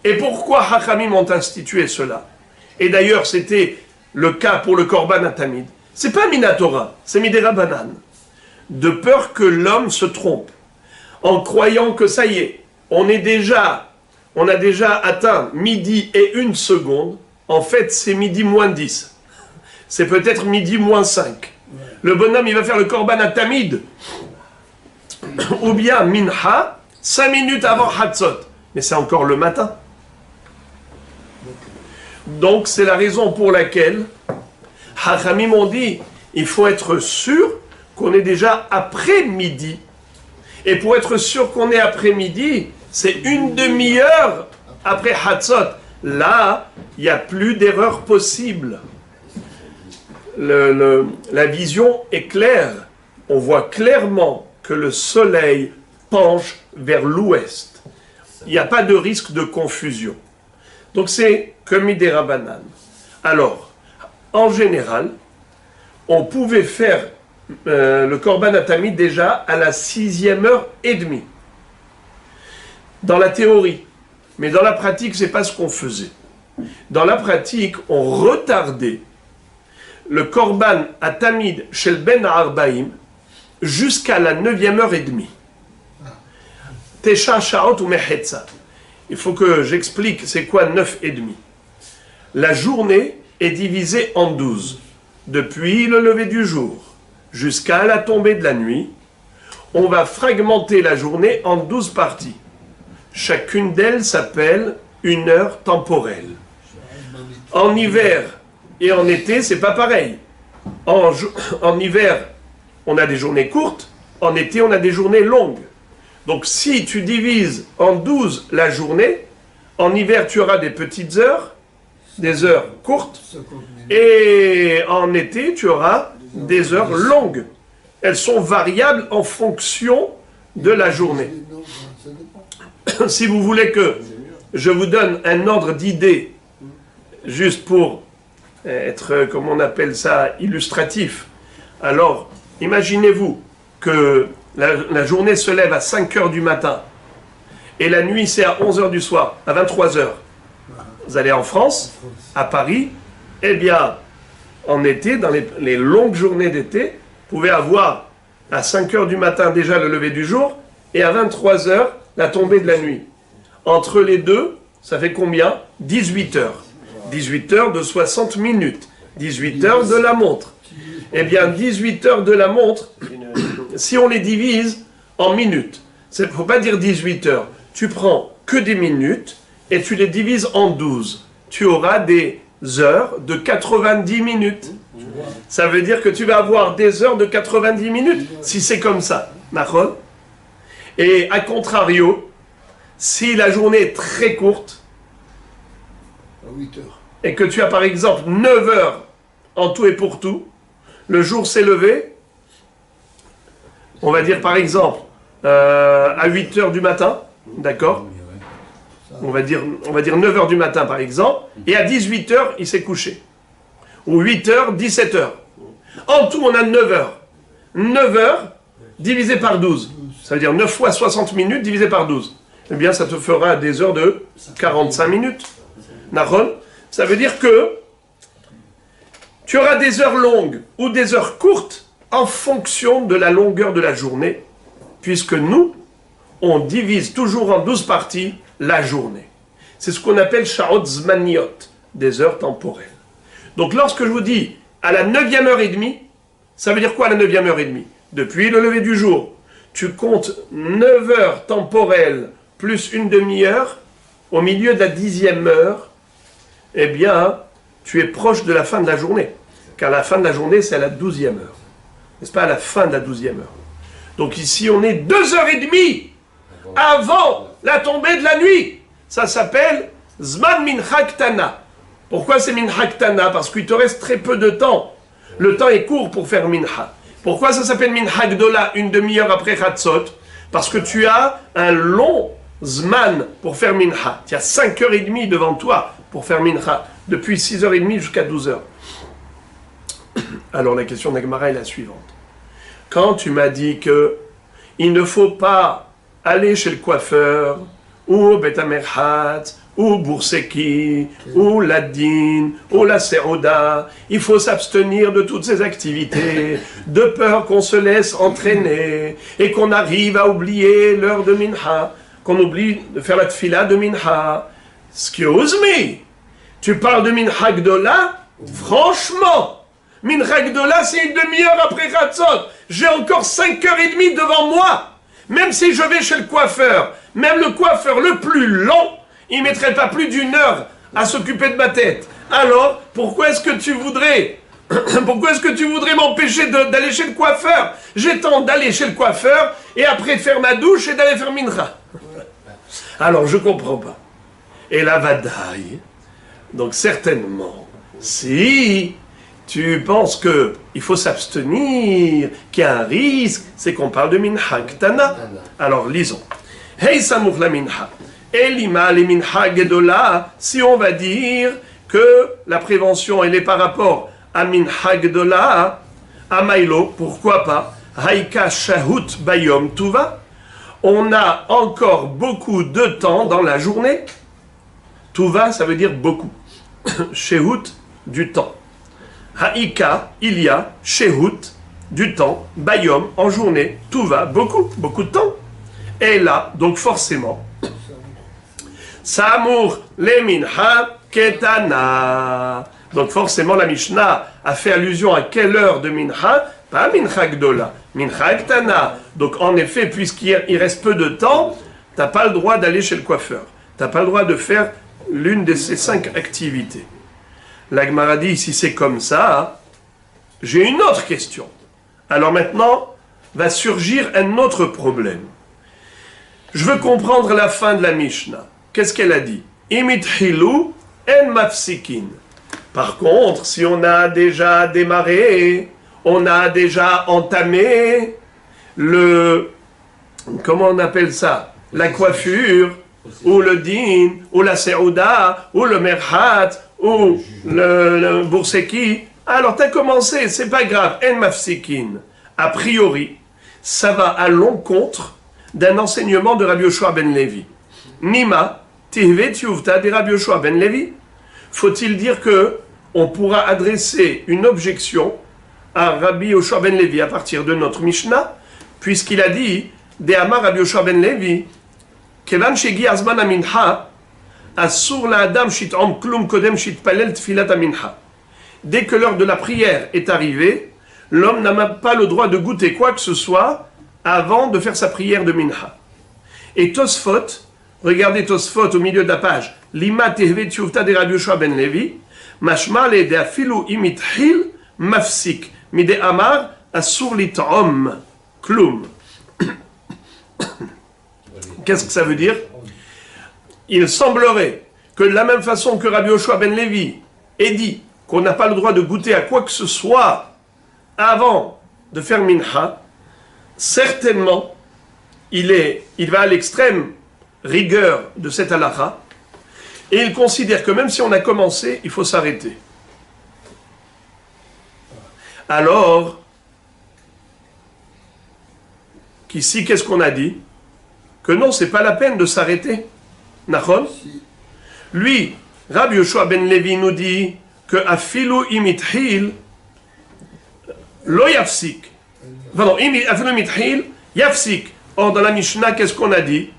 Et pourquoi Hachamim ont institué cela? Et d'ailleurs, c'était le cas pour le Korban Atamid. C'est pas Minatora, c'est Midera Banan. De peur que l'homme se trompe, en croyant que ça y est, on a déjà atteint midi et 1 seconde. En fait, c'est midi moins 10. C'est peut-être midi moins 5. Le bonhomme, il va faire le Korban Atamid, ou bien Minha, 5 minutes avant Hatzot. Mais c'est encore le matin. Donc, c'est la raison pour laquelle Hachamim ont dit, il faut être sûr qu'on est déjà après-midi. Et pour être sûr qu'on est après-midi, c'est une demi-heure après Hatzot. Là, il n'y a plus d'erreur possible. La vision est claire. On voit clairement que le soleil penche vers l'ouest. Il n'y a pas de risque de confusion. Donc c'est comme Midera Banan. Alors, en général, on pouvait faire le Korban Atamid déjà à la 6e heure et demie. Dans la théorie. Mais dans la pratique, ce n'est pas ce qu'on faisait. Dans la pratique, on retardait le Korban Atamid chez le Ben Arbaim jusqu'à la 9e heure et demie. Tesha Sha'ot ou Mehetza. Il faut que j'explique c'est quoi 9 et demi. La journée est divisée en 12. Depuis le lever du jour jusqu'à la tombée de la nuit, on va fragmenter la journée en 12 parties. Chacune d'elles s'appelle une heure temporelle. En hiver et en été, c'est pas pareil. En hiver, on a des journées courtes. En été, on a des journées longues. Donc si tu divises en 12 la journée, en hiver tu auras des petites heures, des heures courtes, et en été tu auras des heures longues. Elles sont variables en fonction de la journée. Si vous voulez que je vous donne un ordre d'idée, juste pour être, comme on appelle ça, illustratif. Alors, imaginez-vous que la journée se lève à 5 heures du matin et la nuit c'est à 11 heures du soir, à 23 heures. Vous allez en France, à Paris, eh bien, en été, dans les longues journées d'été, vous pouvez avoir à 5 heures du matin déjà le lever du jour et à 23 heures la tombée de la nuit. Entre les deux, ça fait combien? 18 heures. 18 heures de 60 minutes. 18 heures de la montre. Eh bien, 18 heures de la montre, si on les divise en minutes, il ne faut pas dire 18 heures. Tu prends que des minutes et tu les divises en 12. Tu auras des heures de 90 minutes. Ça veut dire que tu vas avoir des heures de 90 minutes, si c'est comme ça. D'accord? Et à contrario, si la journée est très courte, 8 heures. Et que tu as par exemple 9 heures en tout et pour tout, le jour s'est levé, on va dire par exemple à 8 heures du matin, d'accord? On va dire 9 heures du matin par exemple, et à 18 heures il s'est couché. Ou 8 heures, 17 heures. En tout on a 9 heures. 9 heures divisé par 12. Ça veut dire 9 fois 60 minutes divisé par 12. Eh bien ça te fera des heures de 45 minutes. Nahon? Ça veut dire que tu auras des heures longues ou des heures courtes en fonction de la longueur de la journée, puisque nous, on divise toujours en 12 parties la journée. C'est ce qu'on appelle Sha'ot Zmaniot, des heures temporelles. Donc lorsque je vous dis à la 9e heure et demie, ça veut dire quoi à la 9e heure et demie? Depuis le lever du jour, tu comptes 9 heures temporelles plus une demi-heure, au milieu de la 10e heure, eh bien, tu es proche de la fin de la journée. Car la fin de la journée, c'est à la 12e heure. N'est-ce pas, à la fin de la 12e heure. Donc ici, on est 2h30 avant la tombée de la nuit. Ça s'appelle Zman Mincha Ktana. Pourquoi c'est Mincha Ktana? Parce qu'il te reste très peu de temps. Le temps est court pour faire Mincha. Pourquoi ça s'appelle Mincha Gdola, une demi-heure après Chatzot? Parce que tu as un long Zman pour faire Mincha. Tu as 5h30 devant toi pour faire Mincha, depuis 6h30 jusqu'à 12h. Alors la question d'Agmara est la suivante. Quand tu m'as dit que il ne faut pas aller chez le coiffeur, ou au Bet HaMerhat, ou au Bourseki, ou l'Addin, ou la Serouda, il faut s'abstenir de toutes ces activités, de peur qu'on se laisse entraîner, et qu'on arrive à oublier l'heure de Mincha, qu'on oublie de faire la tfila de Mincha. Excuse me, tu parles de Mincha Gdola? Franchement, Mincha Gdola, c'est une demi-heure après Chatzot. J'ai encore 5h30 devant moi. Même si je vais chez le coiffeur, même le coiffeur le plus long, il ne mettrait pas plus d'une heure à s'occuper de ma tête. Alors, pourquoi est-ce que tu voudrais m'empêcher d'aller chez le coiffeur? J'ai temps d'aller chez le coiffeur et après de faire ma douche et d'aller faire Mincha. Alors, je ne comprends pas. Et la vadaï, donc certainement, si tu penses qu'il faut s'abstenir, qu'il y a un risque, c'est qu'on parle de Mincha Ktana. Alors lisons. Hey Samour la Mincha. Elima les Mincha Gedola, si on va dire que la prévention elle est par rapport à Mincha Gedola, à Maïlo, pourquoi pas, Haïka Shahut Bayom Tuva, on a encore beaucoup de temps dans la journée. Tuva, ça veut dire beaucoup. Shehut, du temps. Haïka, il y a, Shehut, du temps, Bayom, en journée, Tuva, beaucoup, beaucoup de temps. Et là, donc forcément, Samour, le Mincha, Ketana. Donc forcément, la Mishnah a fait allusion à quelle heure de Mincha? Pas Mincha Gdola, Mincha Ketana. Donc en effet, puisqu'il reste peu de temps, tu n'as pas le droit d'aller chez le coiffeur. Tu n'as pas le droit de faire l'une de ces 5 activités. La Gemara dit, si c'est comme ça, j'ai une autre question. Alors maintenant, va surgir un autre problème. Je veux comprendre la fin de la Mishnah. Qu'est-ce qu'elle a dit? Imithilu en mafsikin. Par contre, si on a déjà démarré, on a déjà entamé comment on appelle ça? La coiffure, ou le din, ou la serouda, ou le merhat, ou ou le Bourseki, alors tu as commencé, c'est pas grave, en mafsikin. A priori, ça va à l'encontre d'un enseignement de Rabbi Yoshua ben Levi. Nima, tihvet yuvta de Rabbi Yoshua ben Levi. Faut-il dire que on pourra adresser une objection à Rabbi Yoshua ben Levi à partir de notre Mishnah, puisqu'il a dit, de Amar Rabbi Yoshua ben Levi, kevan shegi azman amincha, asur la adam shit'om klum kodem shitpalel tfilat amincha. Dès que l'heure de la prière est arrivée, l'homme n'a même pas le droit de goûter quoi que ce soit avant de faire sa prière de mincha. Et Tosfot, regardez Tosfot au milieu de la page, Lima tehvet yuvta de Rabbi Yoshua ben Levi, mashma le de afilu imithil mafsik, mide amar asur lit'om klum. Qu'est-ce que ça veut dire? Il semblerait que de la même façon que Rabbi Yoshua ben Levi ait dit qu'on n'a pas le droit de goûter à quoi que ce soit avant de faire mincha, certainement, il va à l'extrême rigueur de cette halakha, et il considère que même si on a commencé, il faut s'arrêter. Alors, qu'ici, qu'est-ce qu'on a dit? Que non, c'est pas la peine de s'arrêter. Nachon? Lui, Rabbi Yoshua ben Levi nous dit que afilu imithil lo yafsik. Pardon, afilu imithil yafsik. Or, dans la Mishnah, qu'est-ce qu'on a dit?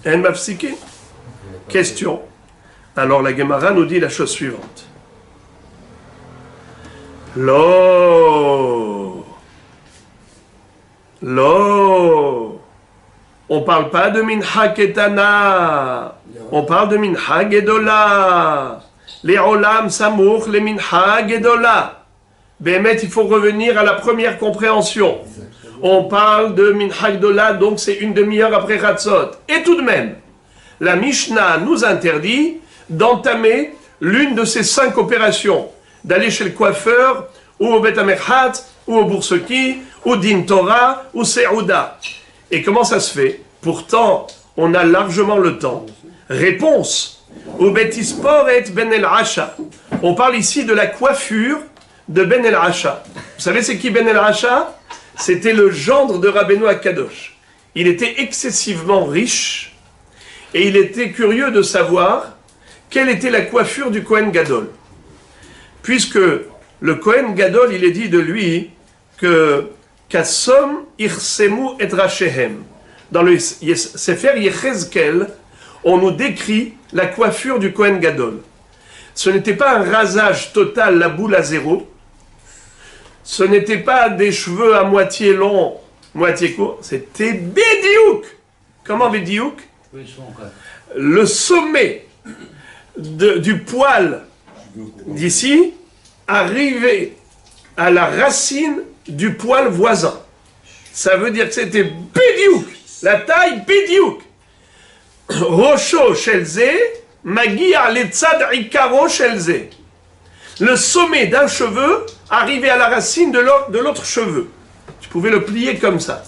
En mafsikin. Question. Alors, la Gemara nous dit la chose suivante. Lo. On parle pas de mincha ketana. On parle de mincha gedola. Les olam samour, les mincha gedola. Bémet, il faut revenir à la première compréhension. On parle de mincha gedola, donc c'est une demi-heure après Ratzot. Et tout de même, la Mishnah nous interdit d'entamer l'une de ces 5 opérations. D'aller chez le coiffeur, ou au Bet HaMerchat, ou au Bourseki, ou Din Torah, ou Seouda. Et comment ça se fait? Pourtant, on a largement le temps. Réponse. Au Bet Isporet Ben El Asha. On parle ici de la coiffure de Ben El Asha. Vous savez c'est qui Ben El Asha? C'était le gendre de Rabbeinu HaKadosh. Il était excessivement riche et il était curieux de savoir quelle était la coiffure du Kohen Gadol. Puisque le Kohen Gadol, il est dit de lui que Kassom irsemu et rachehem. Dans le Sefer Yechezkel, on nous décrit la coiffure du Kohen Gadol. Ce n'était pas un rasage total, la boule à zéro. Ce n'était pas des cheveux à moitié longs, moitié courts. C'était Bédiouk. Comment Bédiouk? Le sommet du poil d'ici arrivait à la racine du poil voisin. Ça veut dire que c'était Bédiouk. La taille Bédiouk. Rocho Shelze, Magia Letzad Ikaro Shelze. Le sommet d'un cheveu arrivait à la racine de l'autre cheveu. Tu pouvais le plier comme ça.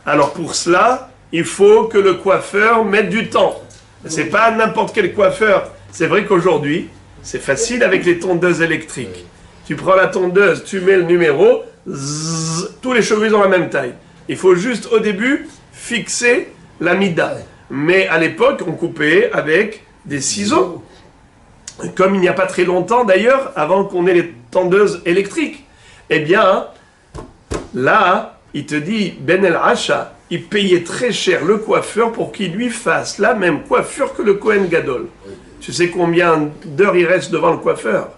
Alors pour cela, il faut que le coiffeur mette du temps. C'est pas n'importe quel coiffeur. C'est vrai qu'aujourd'hui, c'est facile avec les tondeuses électriques. Tu prends la tondeuse, tu mets le numéro, zzz, tous les cheveux ont la même taille. Il faut juste au début fixer la mida. Mais à l'époque, on coupait avec des ciseaux. Comme il n'y a pas très longtemps d'ailleurs, avant qu'on ait les tondeuses électriques. Eh bien, là, il te dit, Ben El Asha, il payait très cher le coiffeur pour qu'il lui fasse la même coiffure que le Kohen Gadol. Tu sais combien d'heures il reste devant le coiffeur?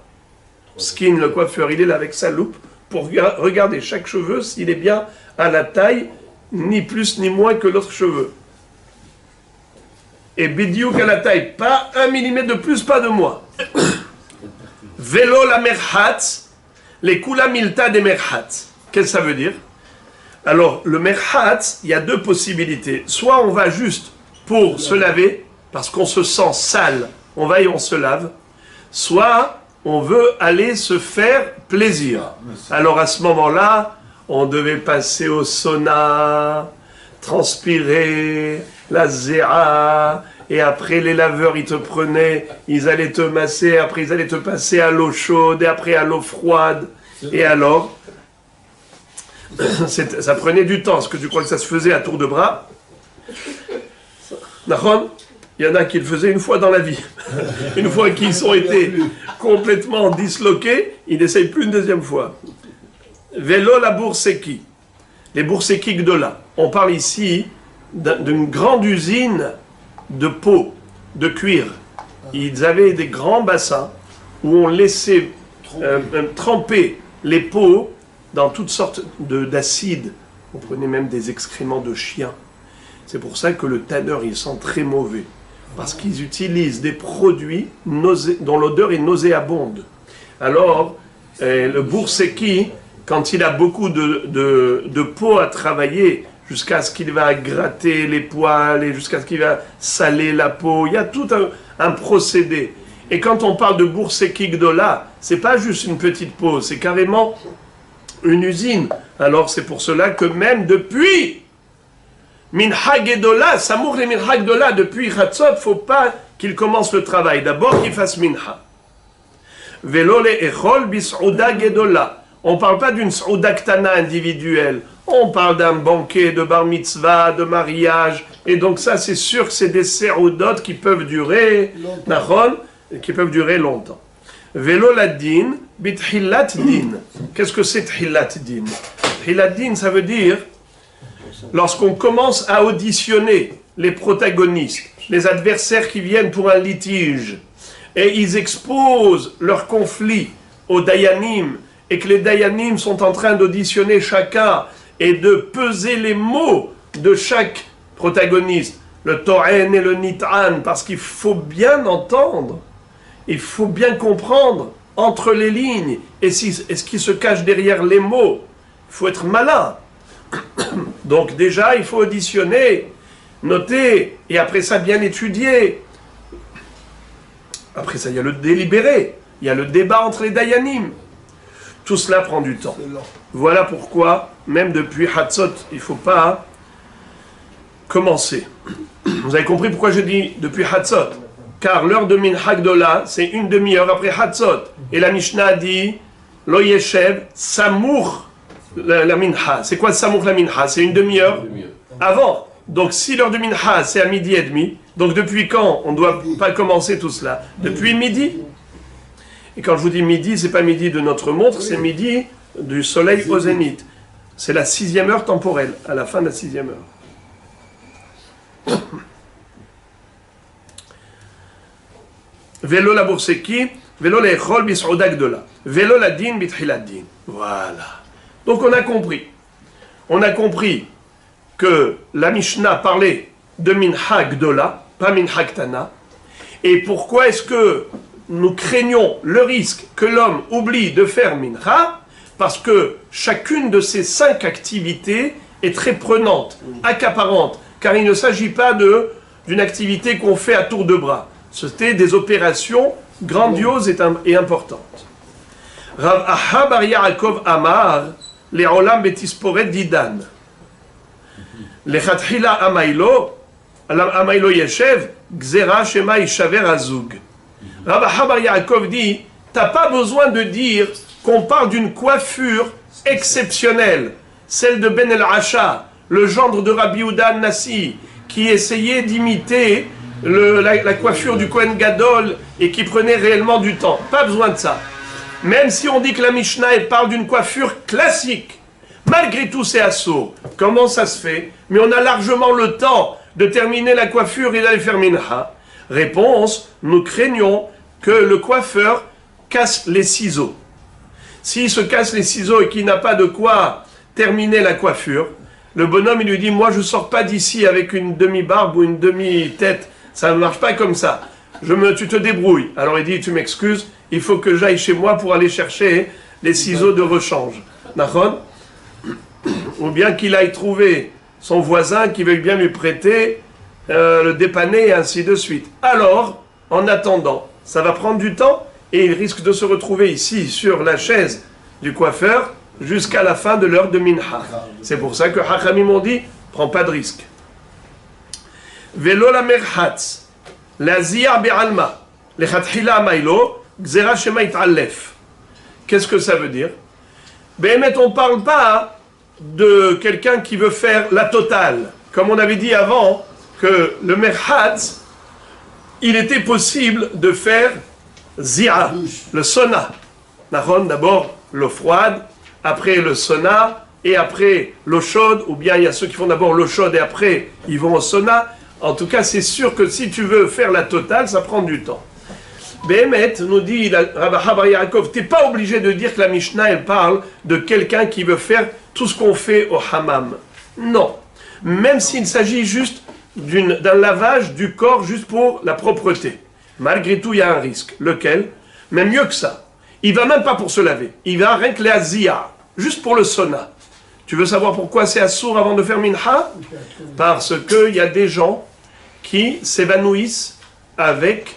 Skin, le coiffeur, il est là avec sa loupe pour regarder chaque cheveu s'il est bien à la taille, ni plus ni moins que l'autre cheveu. Et Bidiouk à la taille, pas 1 millimètre de plus, pas de moins. Vélo la merhatz, les kula milta des merhatz. Qu'est-ce que ça veut dire? Alors, le merhatz, il y a 2 possibilités. Soit on va juste pour se laver, parce qu'on se sent sale, on va et on se lave. Soit on veut aller se faire plaisir. Alors à ce moment-là, on devait passer au sauna, transpirer, la zéra, et après les laveurs, ils te prenaient, ils allaient te masser, après ils allaient te passer à l'eau chaude, et après à l'eau froide. Et alors, ça prenait du temps. Est-ce que tu crois que ça se faisait à tour de bras? Nahon, il y en a qui le faisaient une fois dans la vie. Une fois qu'ils ont été complètement disloqués, ils n'essayent plus une deuxième fois. Vélo la bourseki. Les bourseki Gdola. On parle ici d'une grande usine de peau, de cuir. Ils avaient des grands bassins où on laissait tremper les peaux dans toutes sortes d'acides. On prenait même des excréments de chiens. C'est pour ça que le tanneur, il sent très mauvais. Parce qu'ils utilisent des produits dont l'odeur est nauséabonde. Alors, le bourseki, quand il a beaucoup de peau à travailler, jusqu'à ce qu'il va gratter les poils, et jusqu'à ce qu'il va saler la peau, il y a tout un procédé. Et quand on parle de bourseki Gdola, c'est pas juste une petite peau, c'est carrément une usine. Alors c'est pour cela que même depuis Minhag Gedola, Samour et Minhag Gedola, depuis Chatzot, faut pas qu'il commence le travail. D'abord qu'il fasse Minha. Velo le echol bis'ouda Gedola. On parle pas d'une s'ouda ktana individuelle. On parle d'un banquet de bar mitzvah, de mariage. Et donc ça, c'est sûr que c'est des se'oudot qui peuvent durer, nachon, qui peuvent durer longtemps. Velo la din, bithilat din. Qu'est-ce que c'est thilat din? Thilat din, ça veut dire lorsqu'on commence à auditionner les protagonistes, les adversaires qui viennent pour un litige, et ils exposent leur conflit aux dayanim, et que les dayanim sont en train d'auditionner chacun et de peser les mots de chaque protagoniste, le to'en et le nit'an, parce qu'il faut bien entendre, il faut bien comprendre entre les lignes, et ce qui se cache derrière les mots. Il faut être malin. Donc déjà, il faut auditionner, noter, et après ça, bien étudier. Après ça, il y a le délibéré, il y a le débat entre les dayanim. Tout cela prend du temps. Voilà pourquoi, même depuis Hatzot, il ne faut pas commencer. Vous avez compris pourquoi je dis depuis Hatzot? Car l'heure de Minhag Gedola, c'est une demi-heure après Hatzot. Et la Mishnah dit, Lo Yeshev, Samour la Minha. C'est quoi Samour la Minha? C'est une demi-heure avant. Donc si l'heure de Minha, c'est à midi et demi, donc depuis quand on ne doit pas commencer tout cela? Depuis midi. Et quand je vous dis midi, c'est pas midi de notre montre, c'est midi du soleil au zénith. C'est la 6e heure temporelle, à la fin de la 6e heure. Vélo la bourseki, vélo la echol bis'ouda Gdola, vélo la din bithilat din. Voilà. Donc on a compris. On a compris que la Mishnah parlait de Minhag Gedola, pas Minhag Ktana. Et pourquoi est-ce que nous craignons le risque que l'homme oublie de faire Minha? Parce que chacune de ces 5 activités est très prenante, accaparante, car il ne s'agit pas d'une activité qu'on fait à tour de bras. C'était des opérations grandioses et importantes. Rav Aha bar Yaakov Amar, les Olam betisporet didan. Lechatchila Amailo Yeshev, Gzera Shema Ishaver Azug. Rav Aha bar Yaakov dit, t'as pas besoin de dire qu'on parle d'une coiffure exceptionnelle, celle de Ben el-Asha, le gendre de Rabbi Yehuda Nassi, qui essayait d'imiter la coiffure du Kohen Gadol et qui prenait réellement du temps. Pas besoin de ça. Même si on dit que la Mishnah elle parle d'une coiffure classique, malgré tout c'est assourd. Comment ça se fait? Mais on a largement le temps de terminer la coiffure et d'aller faire Minha. Réponse, nous craignons que le coiffeur casse les ciseaux. S'il se casse les ciseaux et qu'il n'a pas de quoi terminer la coiffure, le bonhomme il lui dit, moi je ne sors pas d'ici avec une demi-barbe ou une demi-tête, ça ne marche pas comme ça. Tu te débrouilles. Alors il dit, tu m'excuses, il faut que j'aille chez moi pour aller chercher les ciseaux de rechange. Nachon? Ou bien qu'il aille trouver son voisin qui veuille bien lui prêter, le dépanner et ainsi de suite. Alors, en attendant, ça va prendre du temps et il risque de se retrouver ici sur la chaise du coiffeur jusqu'à la fin de l'heure de Minha. C'est pour ça que Hachamim m'ont dit, prends pas de risque. Vélo la merhatz, la ziyar be'alma, lechatchila amailo, gzera shema it'alef. Qu'est-ce que ça veut dire? Béhémet, on ne parle pas de quelqu'un qui veut faire la totale. Comme on avait dit avant, que le merhatz, il était possible de faire zira, le sona. D'abord l'eau froide, après le sona, et après l'eau chaude, ou bien il y a ceux qui font d'abord l'eau chaude et après ils vont au sona. En tout cas, c'est sûr que si tu veux faire la totale, ça prend du temps. Béhémet nous dit, Rabbi Bar Yaakov, tu n'es pas obligé de dire que la Mishnah, elle parle de quelqu'un qui veut faire tout ce qu'on fait au hammam. Non. Même s'il s'agit juste d'un lavage du corps juste pour la propreté. Malgré tout, il y a un risque. Lequel? Mais mieux que ça. Il ne va même pas pour se laver. Il va rien que les aziyah, juste pour le sauna. Tu veux savoir pourquoi c'est assour avant de faire minha? Parce qu'il y a des gens qui s'évanouissent avec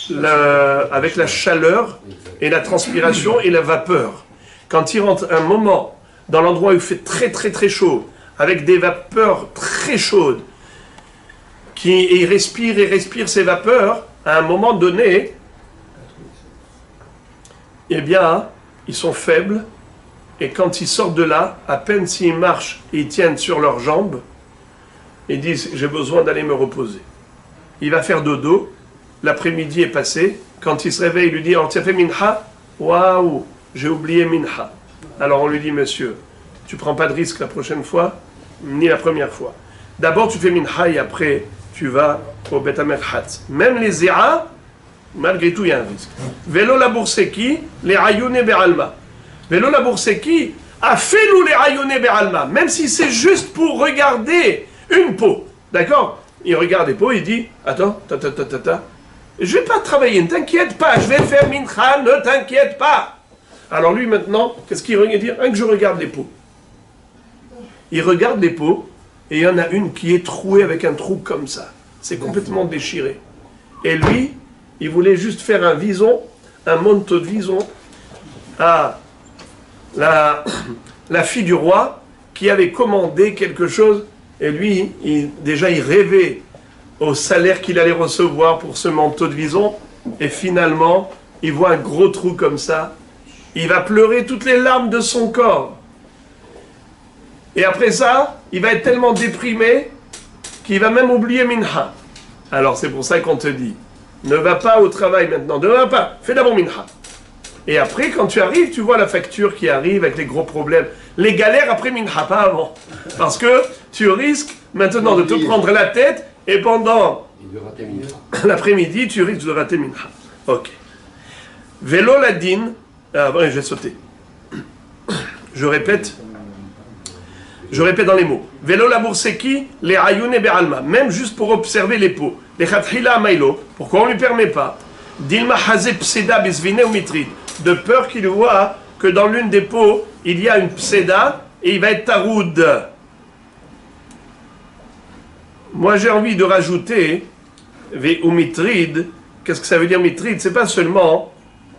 la chaleur et la transpiration et la vapeur. Quand il rentre un moment dans l'endroit où il fait très très très chaud, avec des vapeurs très chaudes, et il respire ces vapeurs, à un moment donné, eh bien, ils sont faibles, et quand ils sortent de là, à peine s'ils marchent et ils tiennent sur leurs jambes, ils disent, j'ai besoin d'aller me reposer. Il va faire dodo, l'après-midi est passé, quand il se réveille, il lui dit, alors tu as fait minha? Waouh, j'ai oublié minha. Alors on lui dit, monsieur, tu prends pas de risque la prochaine fois, ni la première fois. D'abord tu fais minha et après tu vas au Bet HaMerchatz. Même les zéra, malgré tout il y a un risque. Vélo la bourseki, les ayouné be'alma. Vélo la bourseki, a fait nous les ayouné be'alma. Même si c'est juste pour regarder une peau. D'accord? Il regarde les peaux, il dit, attends, je vais pas travailler, ne t'inquiète pas, je vais faire mincha, ne t'inquiète pas. Alors lui maintenant, qu'est-ce qu'il regarde? Il dit, rien que je regarde les peaux. Il regarde les peaux, et il y en a une qui est trouée avec un trou comme ça. C'est complètement déchiré. Et lui, il voulait juste faire un vison, un manteau de vison, à la fille du roi, qui avait commandé quelque chose, et lui, déjà il rêvait au salaire qu'il allait recevoir pour ce manteau de vison, et finalement, il voit un gros trou comme ça, il va pleurer toutes les larmes de son corps. Et après ça, il va être tellement déprimé qu'il va même oublier minha. Alors c'est pour ça qu'on te dit, ne va pas au travail maintenant, ne va pas, fais d'abord minha. Et après, quand tu arrives, tu vois la facture qui arrive avec les gros problèmes. Les galères après minha, pas avant. Parce que tu risques maintenant de te prendre la tête et pendant l'après-midi, tu risques de rater minha. Ok. Vélo ladine. Ah, bon, je vais sauter. Je répète dans les mots. Vélo la bourseki, les ayouné be'alma. Même juste pour observer les peaux. Les khatchila amailo. Pourquoi on ne lui permet pas? Dilma hazé pseda bisvine ou mitrid. De peur qu'il voit que dans l'une des peaux, il y a une pseda et il va être taroud. Moi j'ai envie de rajouter ou mitrid. Qu'est-ce que ça veut dire mitrid? C'est pas seulement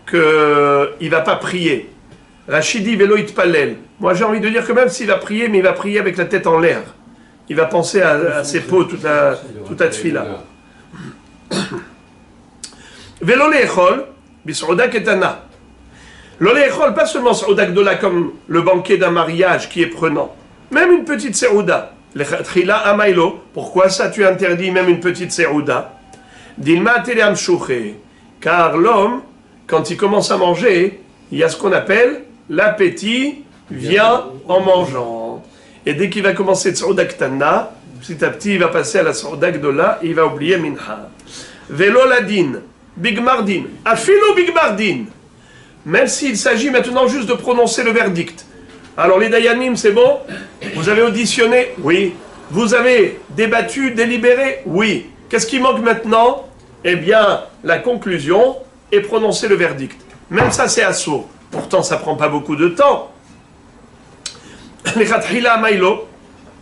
qu'il ne va pas prier. Rachidi vélo itpalel. Moi j'ai envie de dire que même s'il va prier, mais il va prier avec la tête en l'air. Il va penser à ses peaux toute la tfila. Vélo l'échol, bisrouda ketana. L'oléchol, pas seulement Saouda Gdola comme le banquet d'un mariage qui est prenant, même une petite Saouda. L'Echatchila Amailo, pourquoi ça tu interdis même une petite Saouda? Dilma Teleam Shouché, car l'homme, quand il commence à manger, il y a ce qu'on appelle l'appétit vient en mangeant. Et dès qu'il va commencer Saouda Ktana, petit à petit il va passer à la Saouda Gdola et il va oublier Minha. Vélo Ladin, Big Mardin, Afilo Big Mardin. Même s'il s'agit maintenant juste de prononcer le verdict. Alors les Dayanim, c'est bon? Vous avez auditionné? Oui. Vous avez débattu, délibéré? Oui. Qu'est-ce qui manque maintenant? Eh bien, la conclusion et prononcer le verdict. Même ça, c'est assourd. Pourtant, ça ne prend pas beaucoup de temps. Les Khatchila Maïlo.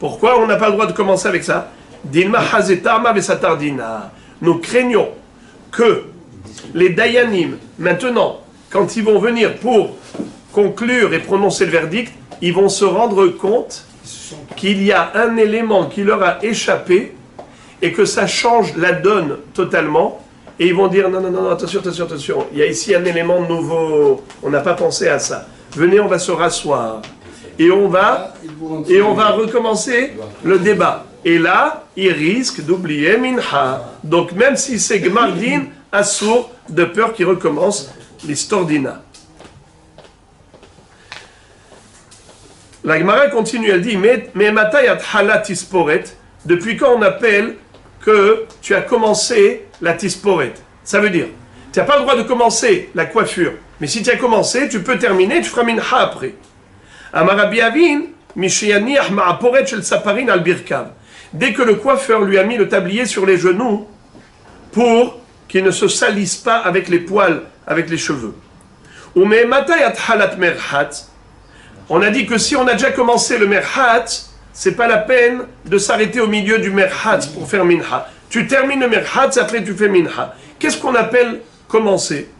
Pourquoi on n'a pas le droit de commencer avec ça? Dilma Hazetama Vesatardina. Nous craignons que les Dayanim, maintenant, quand ils vont venir pour conclure et prononcer le verdict, ils vont se rendre compte qu'il y a un élément qui leur a échappé et que ça change la donne totalement, et ils vont dire non, non, non, attention, attention, attention, il y a ici un élément nouveau, on n'a pas pensé à ça. Venez, on va se rasseoir. Et on va recommencer le débat. Et là, il risque d'oublier Minha. Donc même si c'est Gmardin, Assour, de peur qu'il recommence l'Istordina. La Gemara continue, elle dit, mais matayat halat tisporet, depuis quand on appelle que tu as commencé la tisporet? Ça veut dire, tu n'as pas le droit de commencer la coiffure, mais si tu as commencé, tu peux terminer, tu feras minha après. Amar Rabbi Avin, mishiyaniach ma'aporet shel saparin al birkav. Dès que le coiffeur lui a mis le tablier sur les genoux, pour qu'il ne se salisse pas avec les poils, avec les cheveux. Ou mais matayat halat merhat, on a dit que si on a déjà commencé le merhat, c'est pas la peine de s'arrêter au milieu du merhat pour faire minha. Tu termines le merhat, après tu fais minha. Qu'est-ce qu'on appelle commencer?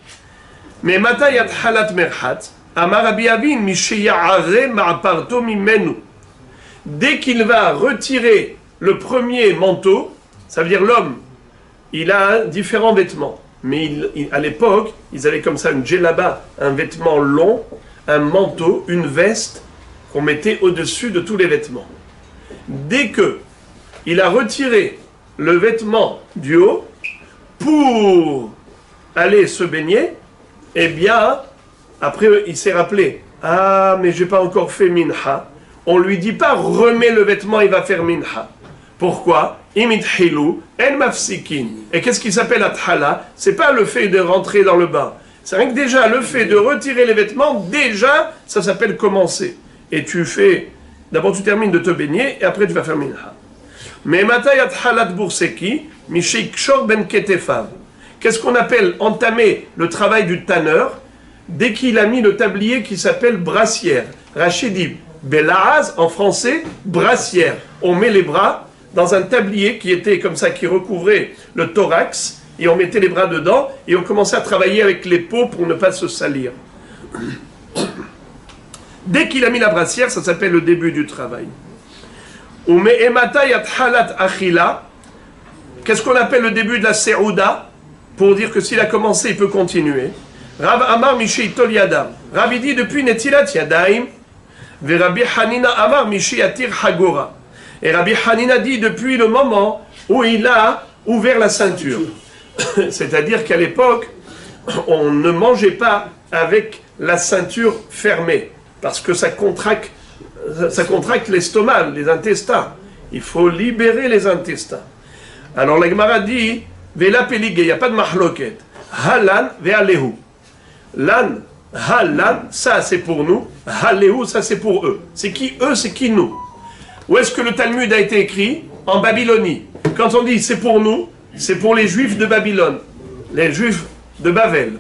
Mais matayat halat merhat, amar Rabbi Avin misheya'are ma'aparto mimenu. Dès qu'il va retirer le premier manteau, ça veut dire l'homme, il a différents vêtements. Mais à l'époque, ils avaient comme ça une djellaba, un vêtement long, un manteau, une veste qu'on mettait au-dessus de tous les vêtements. Dès que il a retiré le vêtement du haut pour aller se baigner, eh bien, après il s'est rappelé, ah mais j'ai pas encore fait minha. On lui dit pas remets le vêtement, il va faire minha. Pourquoi? Imidhilu en mafsikin. Et qu'est-ce qui s'appelle athala? C'est pas le fait de rentrer dans le bain. C'est rien que déjà le fait de retirer les vêtements, déjà, ça s'appelle commencer. Et tu fais, d'abord tu termines de te baigner, et après tu vas faire minha. Mais matayat halat bourseki, mishik shor ben ketefav. Qu'est-ce qu'on appelle entamer le travail du tanneur, dès qu'il a mis le tablier qui s'appelle brassière. Rachid dit, belaz, en français, brassière. On met les bras dans un tablier qui était comme ça, qui recouvrait le thorax, et on mettait les bras dedans, et on commençait à travailler avec les peaux pour ne pas se salir. Dès qu'il a mis la brassière, ça s'appelle le début du travail. Qu'est-ce qu'on appelle le début de la se'ouda? Pour dire que s'il a commencé, il peut continuer. Rav Amar Mishi Tol Yadam. Rav dit depuis Netilat Yadaim, ve Rabbi Hanina Amar Mishi Atir Hagora. Et Rabbi Hanina dit depuis le moment où il a ouvert la ceinture. C'est-à-dire qu'à l'époque, on ne mangeait pas avec la ceinture fermée, parce que ça contracte l'estomac, les intestins. Il faut libérer les intestins. Alors la Gemara dit, Vela pelige, il n'y a pas de mahloket. Halan ve'alehu. Lan, halan, ça c'est pour nous. Halehu, ça c'est pour eux. C'est qui eux, c'est qui nous? Où est-ce que le Talmud a été écrit? En Babylonie. Quand on dit c'est pour nous, c'est pour les Juifs de Babylone, les Juifs de Bavel.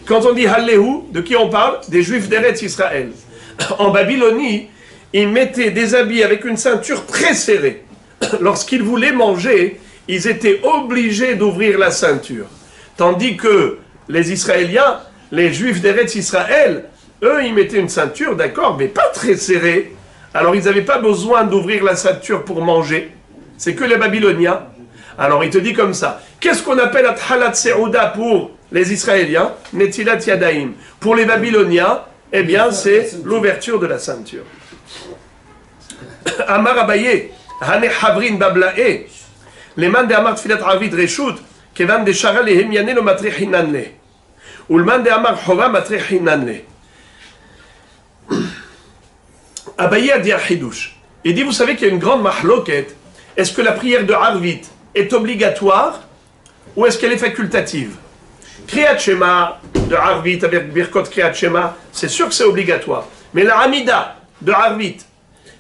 Quand on dit Hallehu, de qui on parle? Des Juifs d'Eretz Israël. En Babylonie, ils mettaient des habits avec une ceinture très serrée. Lorsqu'ils voulaient manger, ils étaient obligés d'ouvrir la ceinture. Tandis que les Israéliens, les Juifs d'Eretz Israël, eux, ils mettaient une ceinture, d'accord, mais pas très serrée. Alors ils n'avaient pas besoin d'ouvrir la ceinture pour manger. C'est que les Babyloniens. Alors il te dit comme ça. Qu'est-ce qu'on appelle Athalat Se'ouda pour les Israéliens? Netilat Yadaim. Pour les Babyloniens, eh bien c'est l'ouverture de la ceinture. Amar Abaye, Hane Havrin Bablae, les man de Amar Tfilat Arvit Reshut, Kevan de Shara lehem Yane lo Matre Hinanle. Ou le man de Amar Chova Matre Hinanle. Abaye a dit à Hidush. Il dit, vous savez qu'il y a une grande mahloket. Est-ce que la prière de Arvit est obligatoire ou est-ce qu'elle est facultative? Kriyat Shema de Arvit avec Birkot Kriyat Shema, c'est sûr que c'est obligatoire. Mais la Hamida de Arvit,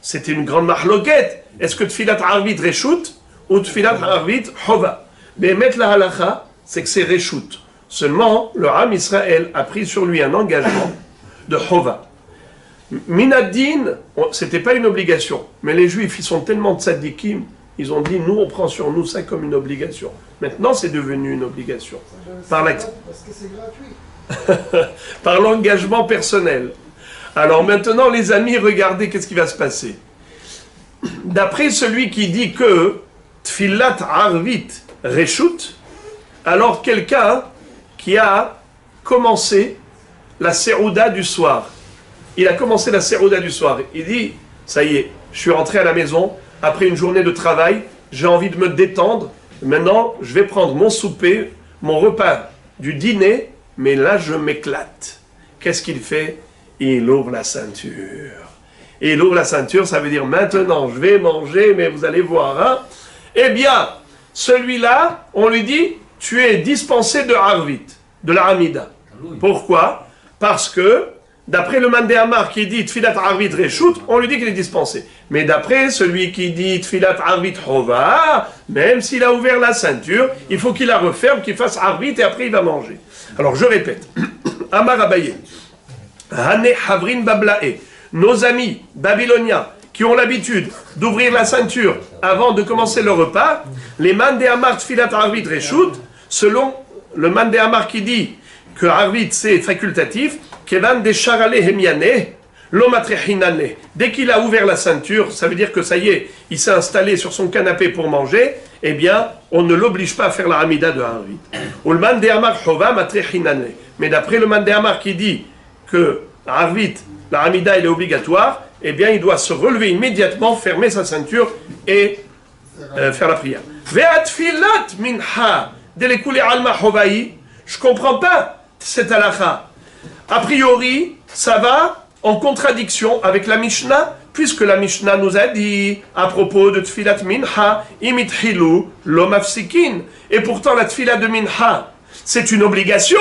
c'était une grande mahloket. Est-ce que Tfilat Arvit Reshut ou Tfilat Arvit Hova? Mais mettre la halacha, c'est que c'est Reshut. Seulement, le Ham Israël a pris sur lui un engagement de Hova. Minadin, c'était pas une obligation. Mais les Juifs, ils sont tellement tzadikim, ils ont dit, nous, on prend sur nous ça comme une obligation. Maintenant, c'est devenu une obligation. Parce que c'est gratuit. Par l'engagement personnel. Alors maintenant, les amis, regardez qu'est-ce qui va se passer. D'après celui qui dit que Tfilat Arvit Reshut, alors quelqu'un qui a commencé la Serouda du soir. Il a commencé la Serouda du soir. Il dit, ça y est, je suis rentré à la maison, après une journée de travail, j'ai envie de me détendre. Maintenant, je vais prendre mon souper, mon repas du dîner, mais là, je m'éclate. Qu'est-ce qu'il fait? Il ouvre la ceinture. Et il ouvre la ceinture, ça veut dire maintenant, je vais manger, mais vous allez voir, hein? Eh bien, celui-là, on lui dit, tu es dispensé de Arvit, de la Hamida. Pourquoi? Parce que, d'après le Mandé Amar qui dit Tfilat Arvit Reshut, on lui dit qu'il est dispensé. Mais d'après celui qui dit Tfilat Arvit Hova, même s'il a ouvert la ceinture, il faut qu'il la referme, qu'il fasse Arvit et après il va manger. Alors je répète, Amar Abaye, Hane Havrin Bablae, nos amis babyloniens qui ont l'habitude d'ouvrir la ceinture avant de commencer le repas, les Mandé Amar Tfilat Arvit Reshut, selon le Mandé Amar qui dit que Arvit c'est facultatif, Kevan de Charale Hemiane, l'Omatrehinane. Dès qu'il a ouvert la ceinture, ça veut dire que ça y est, il s'est installé sur son canapé pour manger, eh bien, on ne l'oblige pas à faire la Hamida de Arvit. Ou le Mandé Amar Chova Matrehinane. Mais d'après le Mandé Amar qui dit que Arvit, la Hamida elle est obligatoire, eh bien, il doit se relever immédiatement, fermer sa ceinture et faire la prière. Ve'at filat minha delekule alma chovaï. Je comprends pas cette halakha. A priori, ça va en contradiction avec la Mishnah, puisque la Mishnah nous a dit à propos de Tfilat Minha, imithilu lo mafsikin. Et pourtant, la Tfilat de Minha, c'est une obligation,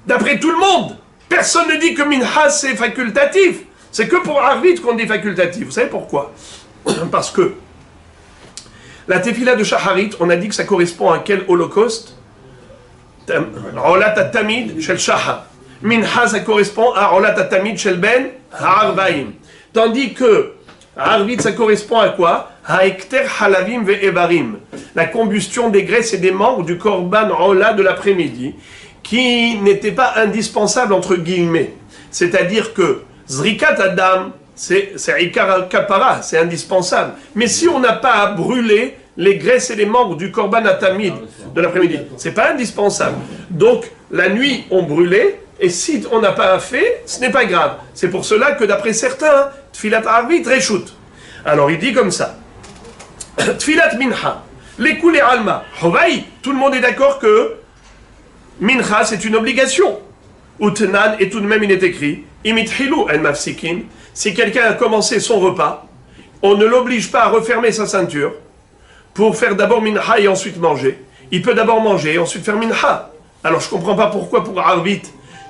d'après tout le monde. Personne ne dit que Minha, c'est facultatif. C'est que pour Arvit qu'on dit facultatif. Vous savez pourquoi? Parce que la Tefila de Shacharit, on a dit que ça correspond à quel holocauste? Olat Tamid shel Shachar. Minha, ça correspond à Olat Tamid shel Ben Ha'arbaim. Tandis que Arvit, ça correspond à quoi? Ha'ekter halavim ve'evarim. La combustion des graisses et des membres du korban Ola de l'après-midi, qui n'était pas indispensable entre guillemets. C'est-à-dire que Zrikat Adam, c'est Ikar Kapara, c'est indispensable. Mais si on n'a pas à brûler les graisses et les membres du Korban Atamid de l'après-midi, c'est pas indispensable. Donc, la nuit, on brûlait, et si on n'a pas fait, ce n'est pas grave. C'est pour cela que d'après certains, Tfilat Arvit Reshut. Alors, il dit comme ça. Tfilat Minha, l'écoulé Alma, Hovaï, tout le monde est d'accord que Minha, c'est une obligation. Utnan, et tout de même il est écrit, Imithilu en mafsikin, si quelqu'un a commencé son repas, on ne l'oblige pas à refermer sa ceinture pour faire d'abord minha et ensuite manger. Il peut d'abord manger et ensuite faire minha. Alors je ne comprends pas pourquoi pour Arvit,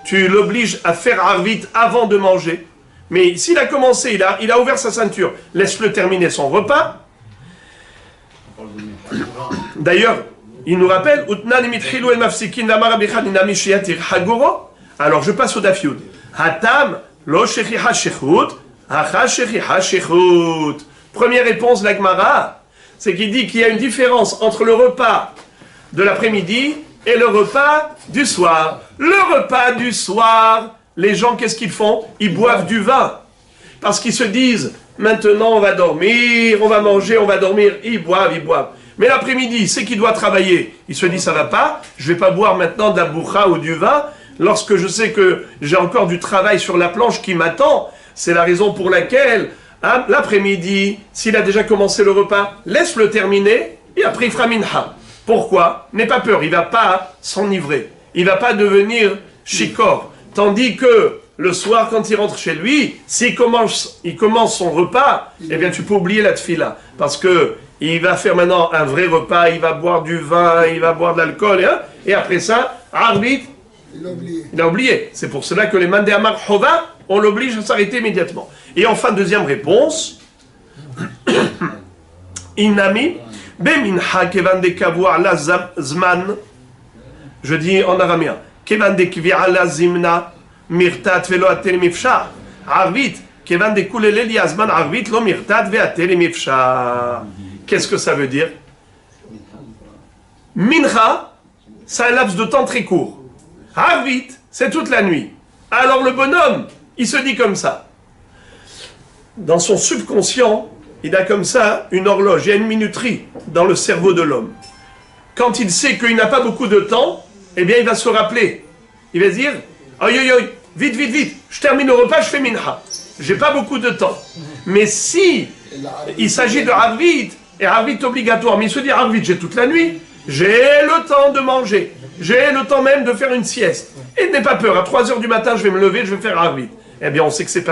tu l'obliges à faire Arvit avant de manger. Mais s'il a commencé, il a ouvert sa ceinture, laisse-le terminer son repas. D'ailleurs, il nous rappelle, Utnan imithilu en mafsikin, lamara bichanina mishiatir hagoro. Alors je passe au dafyud. Hatam lo shechiha shechut, hacha shechiha shechut. Première réponse de la Gemara, c'est qu'il dit qu'il y a une différence entre le repas de l'après-midi et le repas du soir. Le repas du soir, les gens qu'est-ce qu'ils font? Ils boivent du vin. Parce qu'ils se disent, maintenant on va dormir, on va manger, on va dormir. Ils boivent, ils boivent. Mais l'après-midi, c'est qu'il doit travailler. Il se dit, ça va pas, je vais pas boire maintenant de la boucha ou du vin. Lorsque je sais que j'ai encore du travail sur la planche qui m'attend, c'est la raison pour laquelle, hein, l'après-midi, s'il a déjà commencé le repas, laisse-le terminer et après il fera minha. Pourquoi? N'aie pas peur, il ne va pas s'enivrer, il ne va pas devenir shikor. Tandis que le soir, quand il rentre chez lui, s'il commence son repas, eh bien tu peux oublier la tfila. Parce que il va faire maintenant un vrai repas, il va boire du vin, il va boire de l'alcool, hein, et après ça, Arvit, il a oublié. C'est pour cela que les Mandé Amar Chova, on l'oblige à s'arrêter immédiatement. Et enfin, deuxième réponse. Inami, Beminha kevan de kavua la zman. Je dis en araméen. Kevan de kvia la zimna, mirtat velo atel mifsha. Arvit, kevan de kuleleli azman arvit lo mirtat ve atel mifsha. Qu'est-ce que ça veut dire? Mincha, c'est un laps de temps très court. Arvit, c'est toute la nuit. Alors le bonhomme, il se dit comme ça. Dans son subconscient, il a comme ça une horloge, il y a une minuterie dans le cerveau de l'homme. Quand il sait qu'il n'a pas beaucoup de temps, eh bien il va se rappeler. Il va se dire, oi, vite, vite, vite, je termine le repas, je fais minha. J'ai pas beaucoup de temps. Mais si il s'agit de Harvit, et Harvit obligatoire, mais il se dit Harvit, j'ai toute la nuit, j'ai le temps de manger, j'ai le temps même de faire une sieste. Et n'aie pas peur, à 3 heures du matin, je vais me lever, je vais faire Harvit. Eh bien, on sait que c'est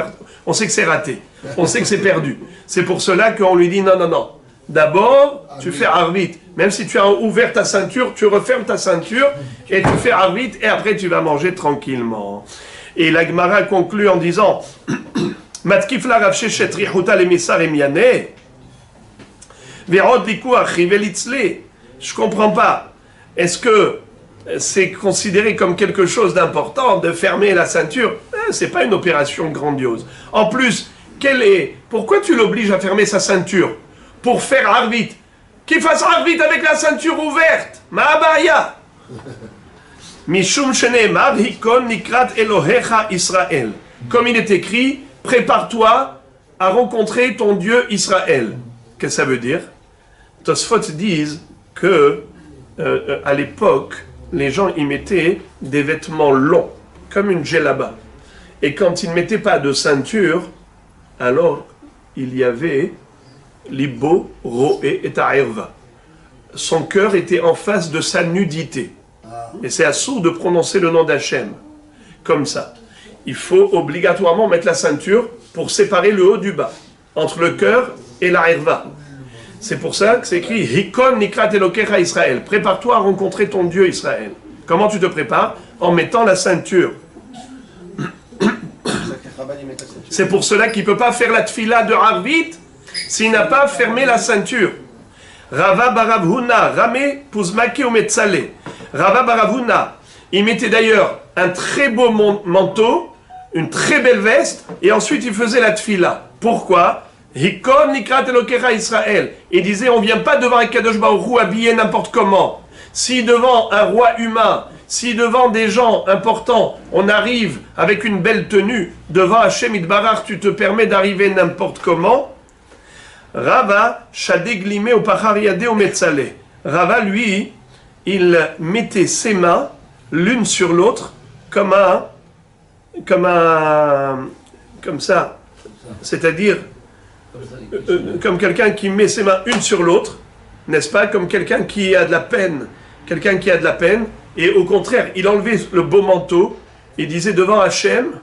raté, on sait que c'est perdu. C'est pour cela qu'on lui dit non. D'abord, tu fais Harvit. Même si tu as ouvert ta ceinture, tu refermes ta ceinture et tu fais Harvit et après tu vas manger tranquillement. Et la Gemara conclut en disant Matkifla Rav Sheshet Rihuta Lemisar Emiane Verod Liku Achivelitzle. Je comprends pas. Est-ce que c'est considéré comme quelque chose d'important de fermer la ceinture? C'est pas une opération grandiose. En plus, pourquoi tu l'obliges à fermer sa ceinture? Pour faire Harvit. Qu'il fasse Harvit avec la ceinture ouverte. Ma'abaya. Mishum sheneemar hikon nikrat Elohecha Israël. Comme il est écrit, prépare-toi à rencontrer ton Dieu Israël. Qu'est-ce que ça veut dire? Tosfot disent que à l'époque, les gens y mettaient des vêtements longs, comme une djellaba. Et quand ils ne mettaient pas de ceinture, alors il y avait Libo, Roé et Ta'erva. Son cœur était en face de sa nudité. Et c'est assourd de prononcer le nom d'Hachem. Comme ça. Il faut obligatoirement mettre la ceinture pour séparer le haut du bas. Entre le cœur et la herva. C'est pour ça que c'est écrit Hikon Nikrat Elokecha Israël. Prépare-toi à rencontrer ton Dieu Israël. Comment tu te prépares? En mettant la ceinture. C'est pour cela qu'il ne peut pas faire la tfila de Harvit s'il n'a pas fermé la ceinture. Rava Baravhuna, Rame Puzmaki Umetzale. Rava Baravhuna, il mettait d'ailleurs un très beau manteau, une très belle veste, et ensuite il faisait la tfila. Pourquoi? Hikon Nikrat Elokecha Israël. Il disait, on ne vient pas devant un Kadosh Baruch Hu habillé n'importe comment. Si devant un roi humain, si devant des gens importants, on arrive avec une belle tenue, devant Hashem Itbarach, tu te permets d'arriver n'importe comment. Rava, Shadeglimé au Pachariade au Metzale. Rava, lui, il mettait ses mains l'une sur l'autre comme ça. C'est-à-dire, comme quelqu'un qui met ses mains une sur l'autre, n'est-ce pas? Comme quelqu'un qui a de la peine. Quelqu'un qui a de la peine. Et au contraire, il enlevait le beau manteau. Il disait devant Hachem,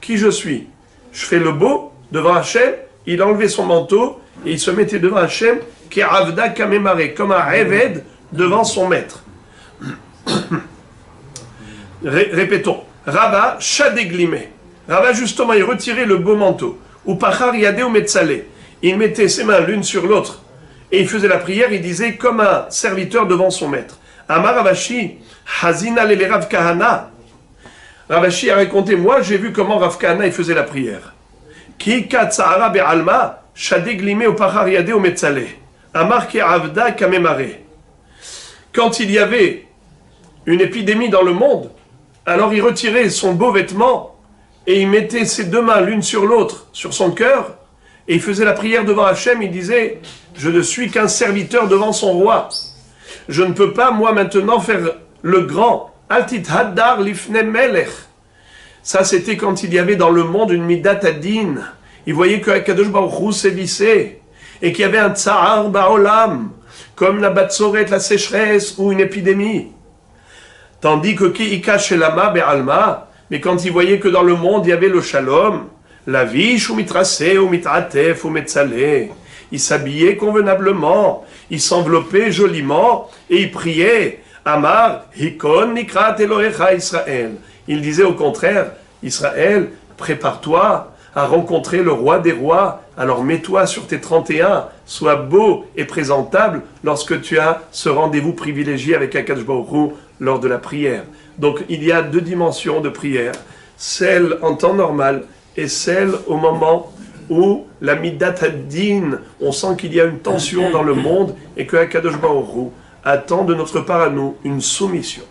qui je suis? Je fais le beau devant Hachem. Il enlevait son manteau et il se mettait devant Hachem, qui avda kamemare, comme un reved devant son maître. Répétons. Rava shadeglimé. Rava justement, il retirait le beau manteau. Ou pachar yadé ou metzale. Il mettait ses mains l'une sur l'autre et il faisait la prière. Il disait comme un serviteur devant son maître. Amar Ravashi, Hazina lele Rav Kahana. Ravashi a raconté, moi j'ai vu comment Rav Kahana il faisait la prière. Ki katsara be'alma, shadeglimé ou pachar yadé ou metzale. Amar ki avda kamemare. Quand il y avait une épidémie dans le monde, alors il retirait son beau vêtement et il mettait ses deux mains l'une sur l'autre sur son cœur et il faisait la prière devant Hachem. Il disait, je ne suis qu'un serviteur devant son roi. Je ne peux pas, moi, maintenant, faire le grand. Altit haddar lifne melech. Ça, c'était quand il y avait dans le monde une midat adin. Il voyait que Kadosh Baruch Hu sévissait et qu'il y avait un tsahar ba'olam, comme la batsoret, la sécheresse ou une épidémie. Tandis que ki ika shelama be'alma, mais quand il voyait que dans le monde il y avait le shalom, la vish ou mitrasé ou mitratef ou metzale, il s'habillait convenablement, il s'enveloppait joliment et il priait. Amar hikon nikrat Elohecha Israël. Il disait au contraire, Israël, prépare-toi à rencontrer le roi des rois. Alors mets-toi sur tes 31, sois beau et présentable lorsque tu as ce rendez-vous privilégié avec Akadosh Baruch Hu lors de la prière. Donc il y a deux dimensions de prière, celle en temps normal et celle au moment où la midat ad-din, on sent qu'il y a une tension dans le monde et que Akadosh Baruch Hu attend de notre part à nous une soumission.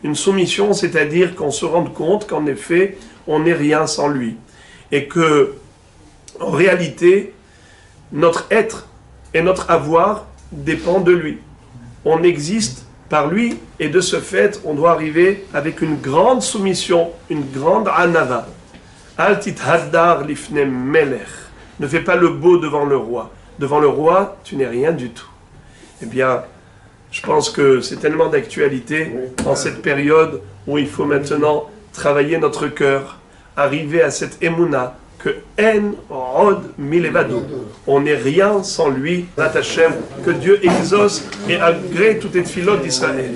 Une soumission, c'est-à-dire qu'on se rende compte qu'en effet, on n'est rien sans lui. Et que, en réalité, Notre être et notre avoir dépend de lui. On existe par lui et de ce fait, on doit arriver avec une grande soumission, une grande anava. Al tithaddar lifne melech. Ne fais pas le beau devant le roi. Devant le roi, tu n'es rien du tout. Eh bien, je pense que c'est tellement d'actualité en cette période où il faut maintenant travailler notre cœur, arriver à cette émouna que En Rod Milevado. On n'est rien sans lui, Rat Hashem, que Dieu exauce et agrée toutes les tfilotes d'Israël.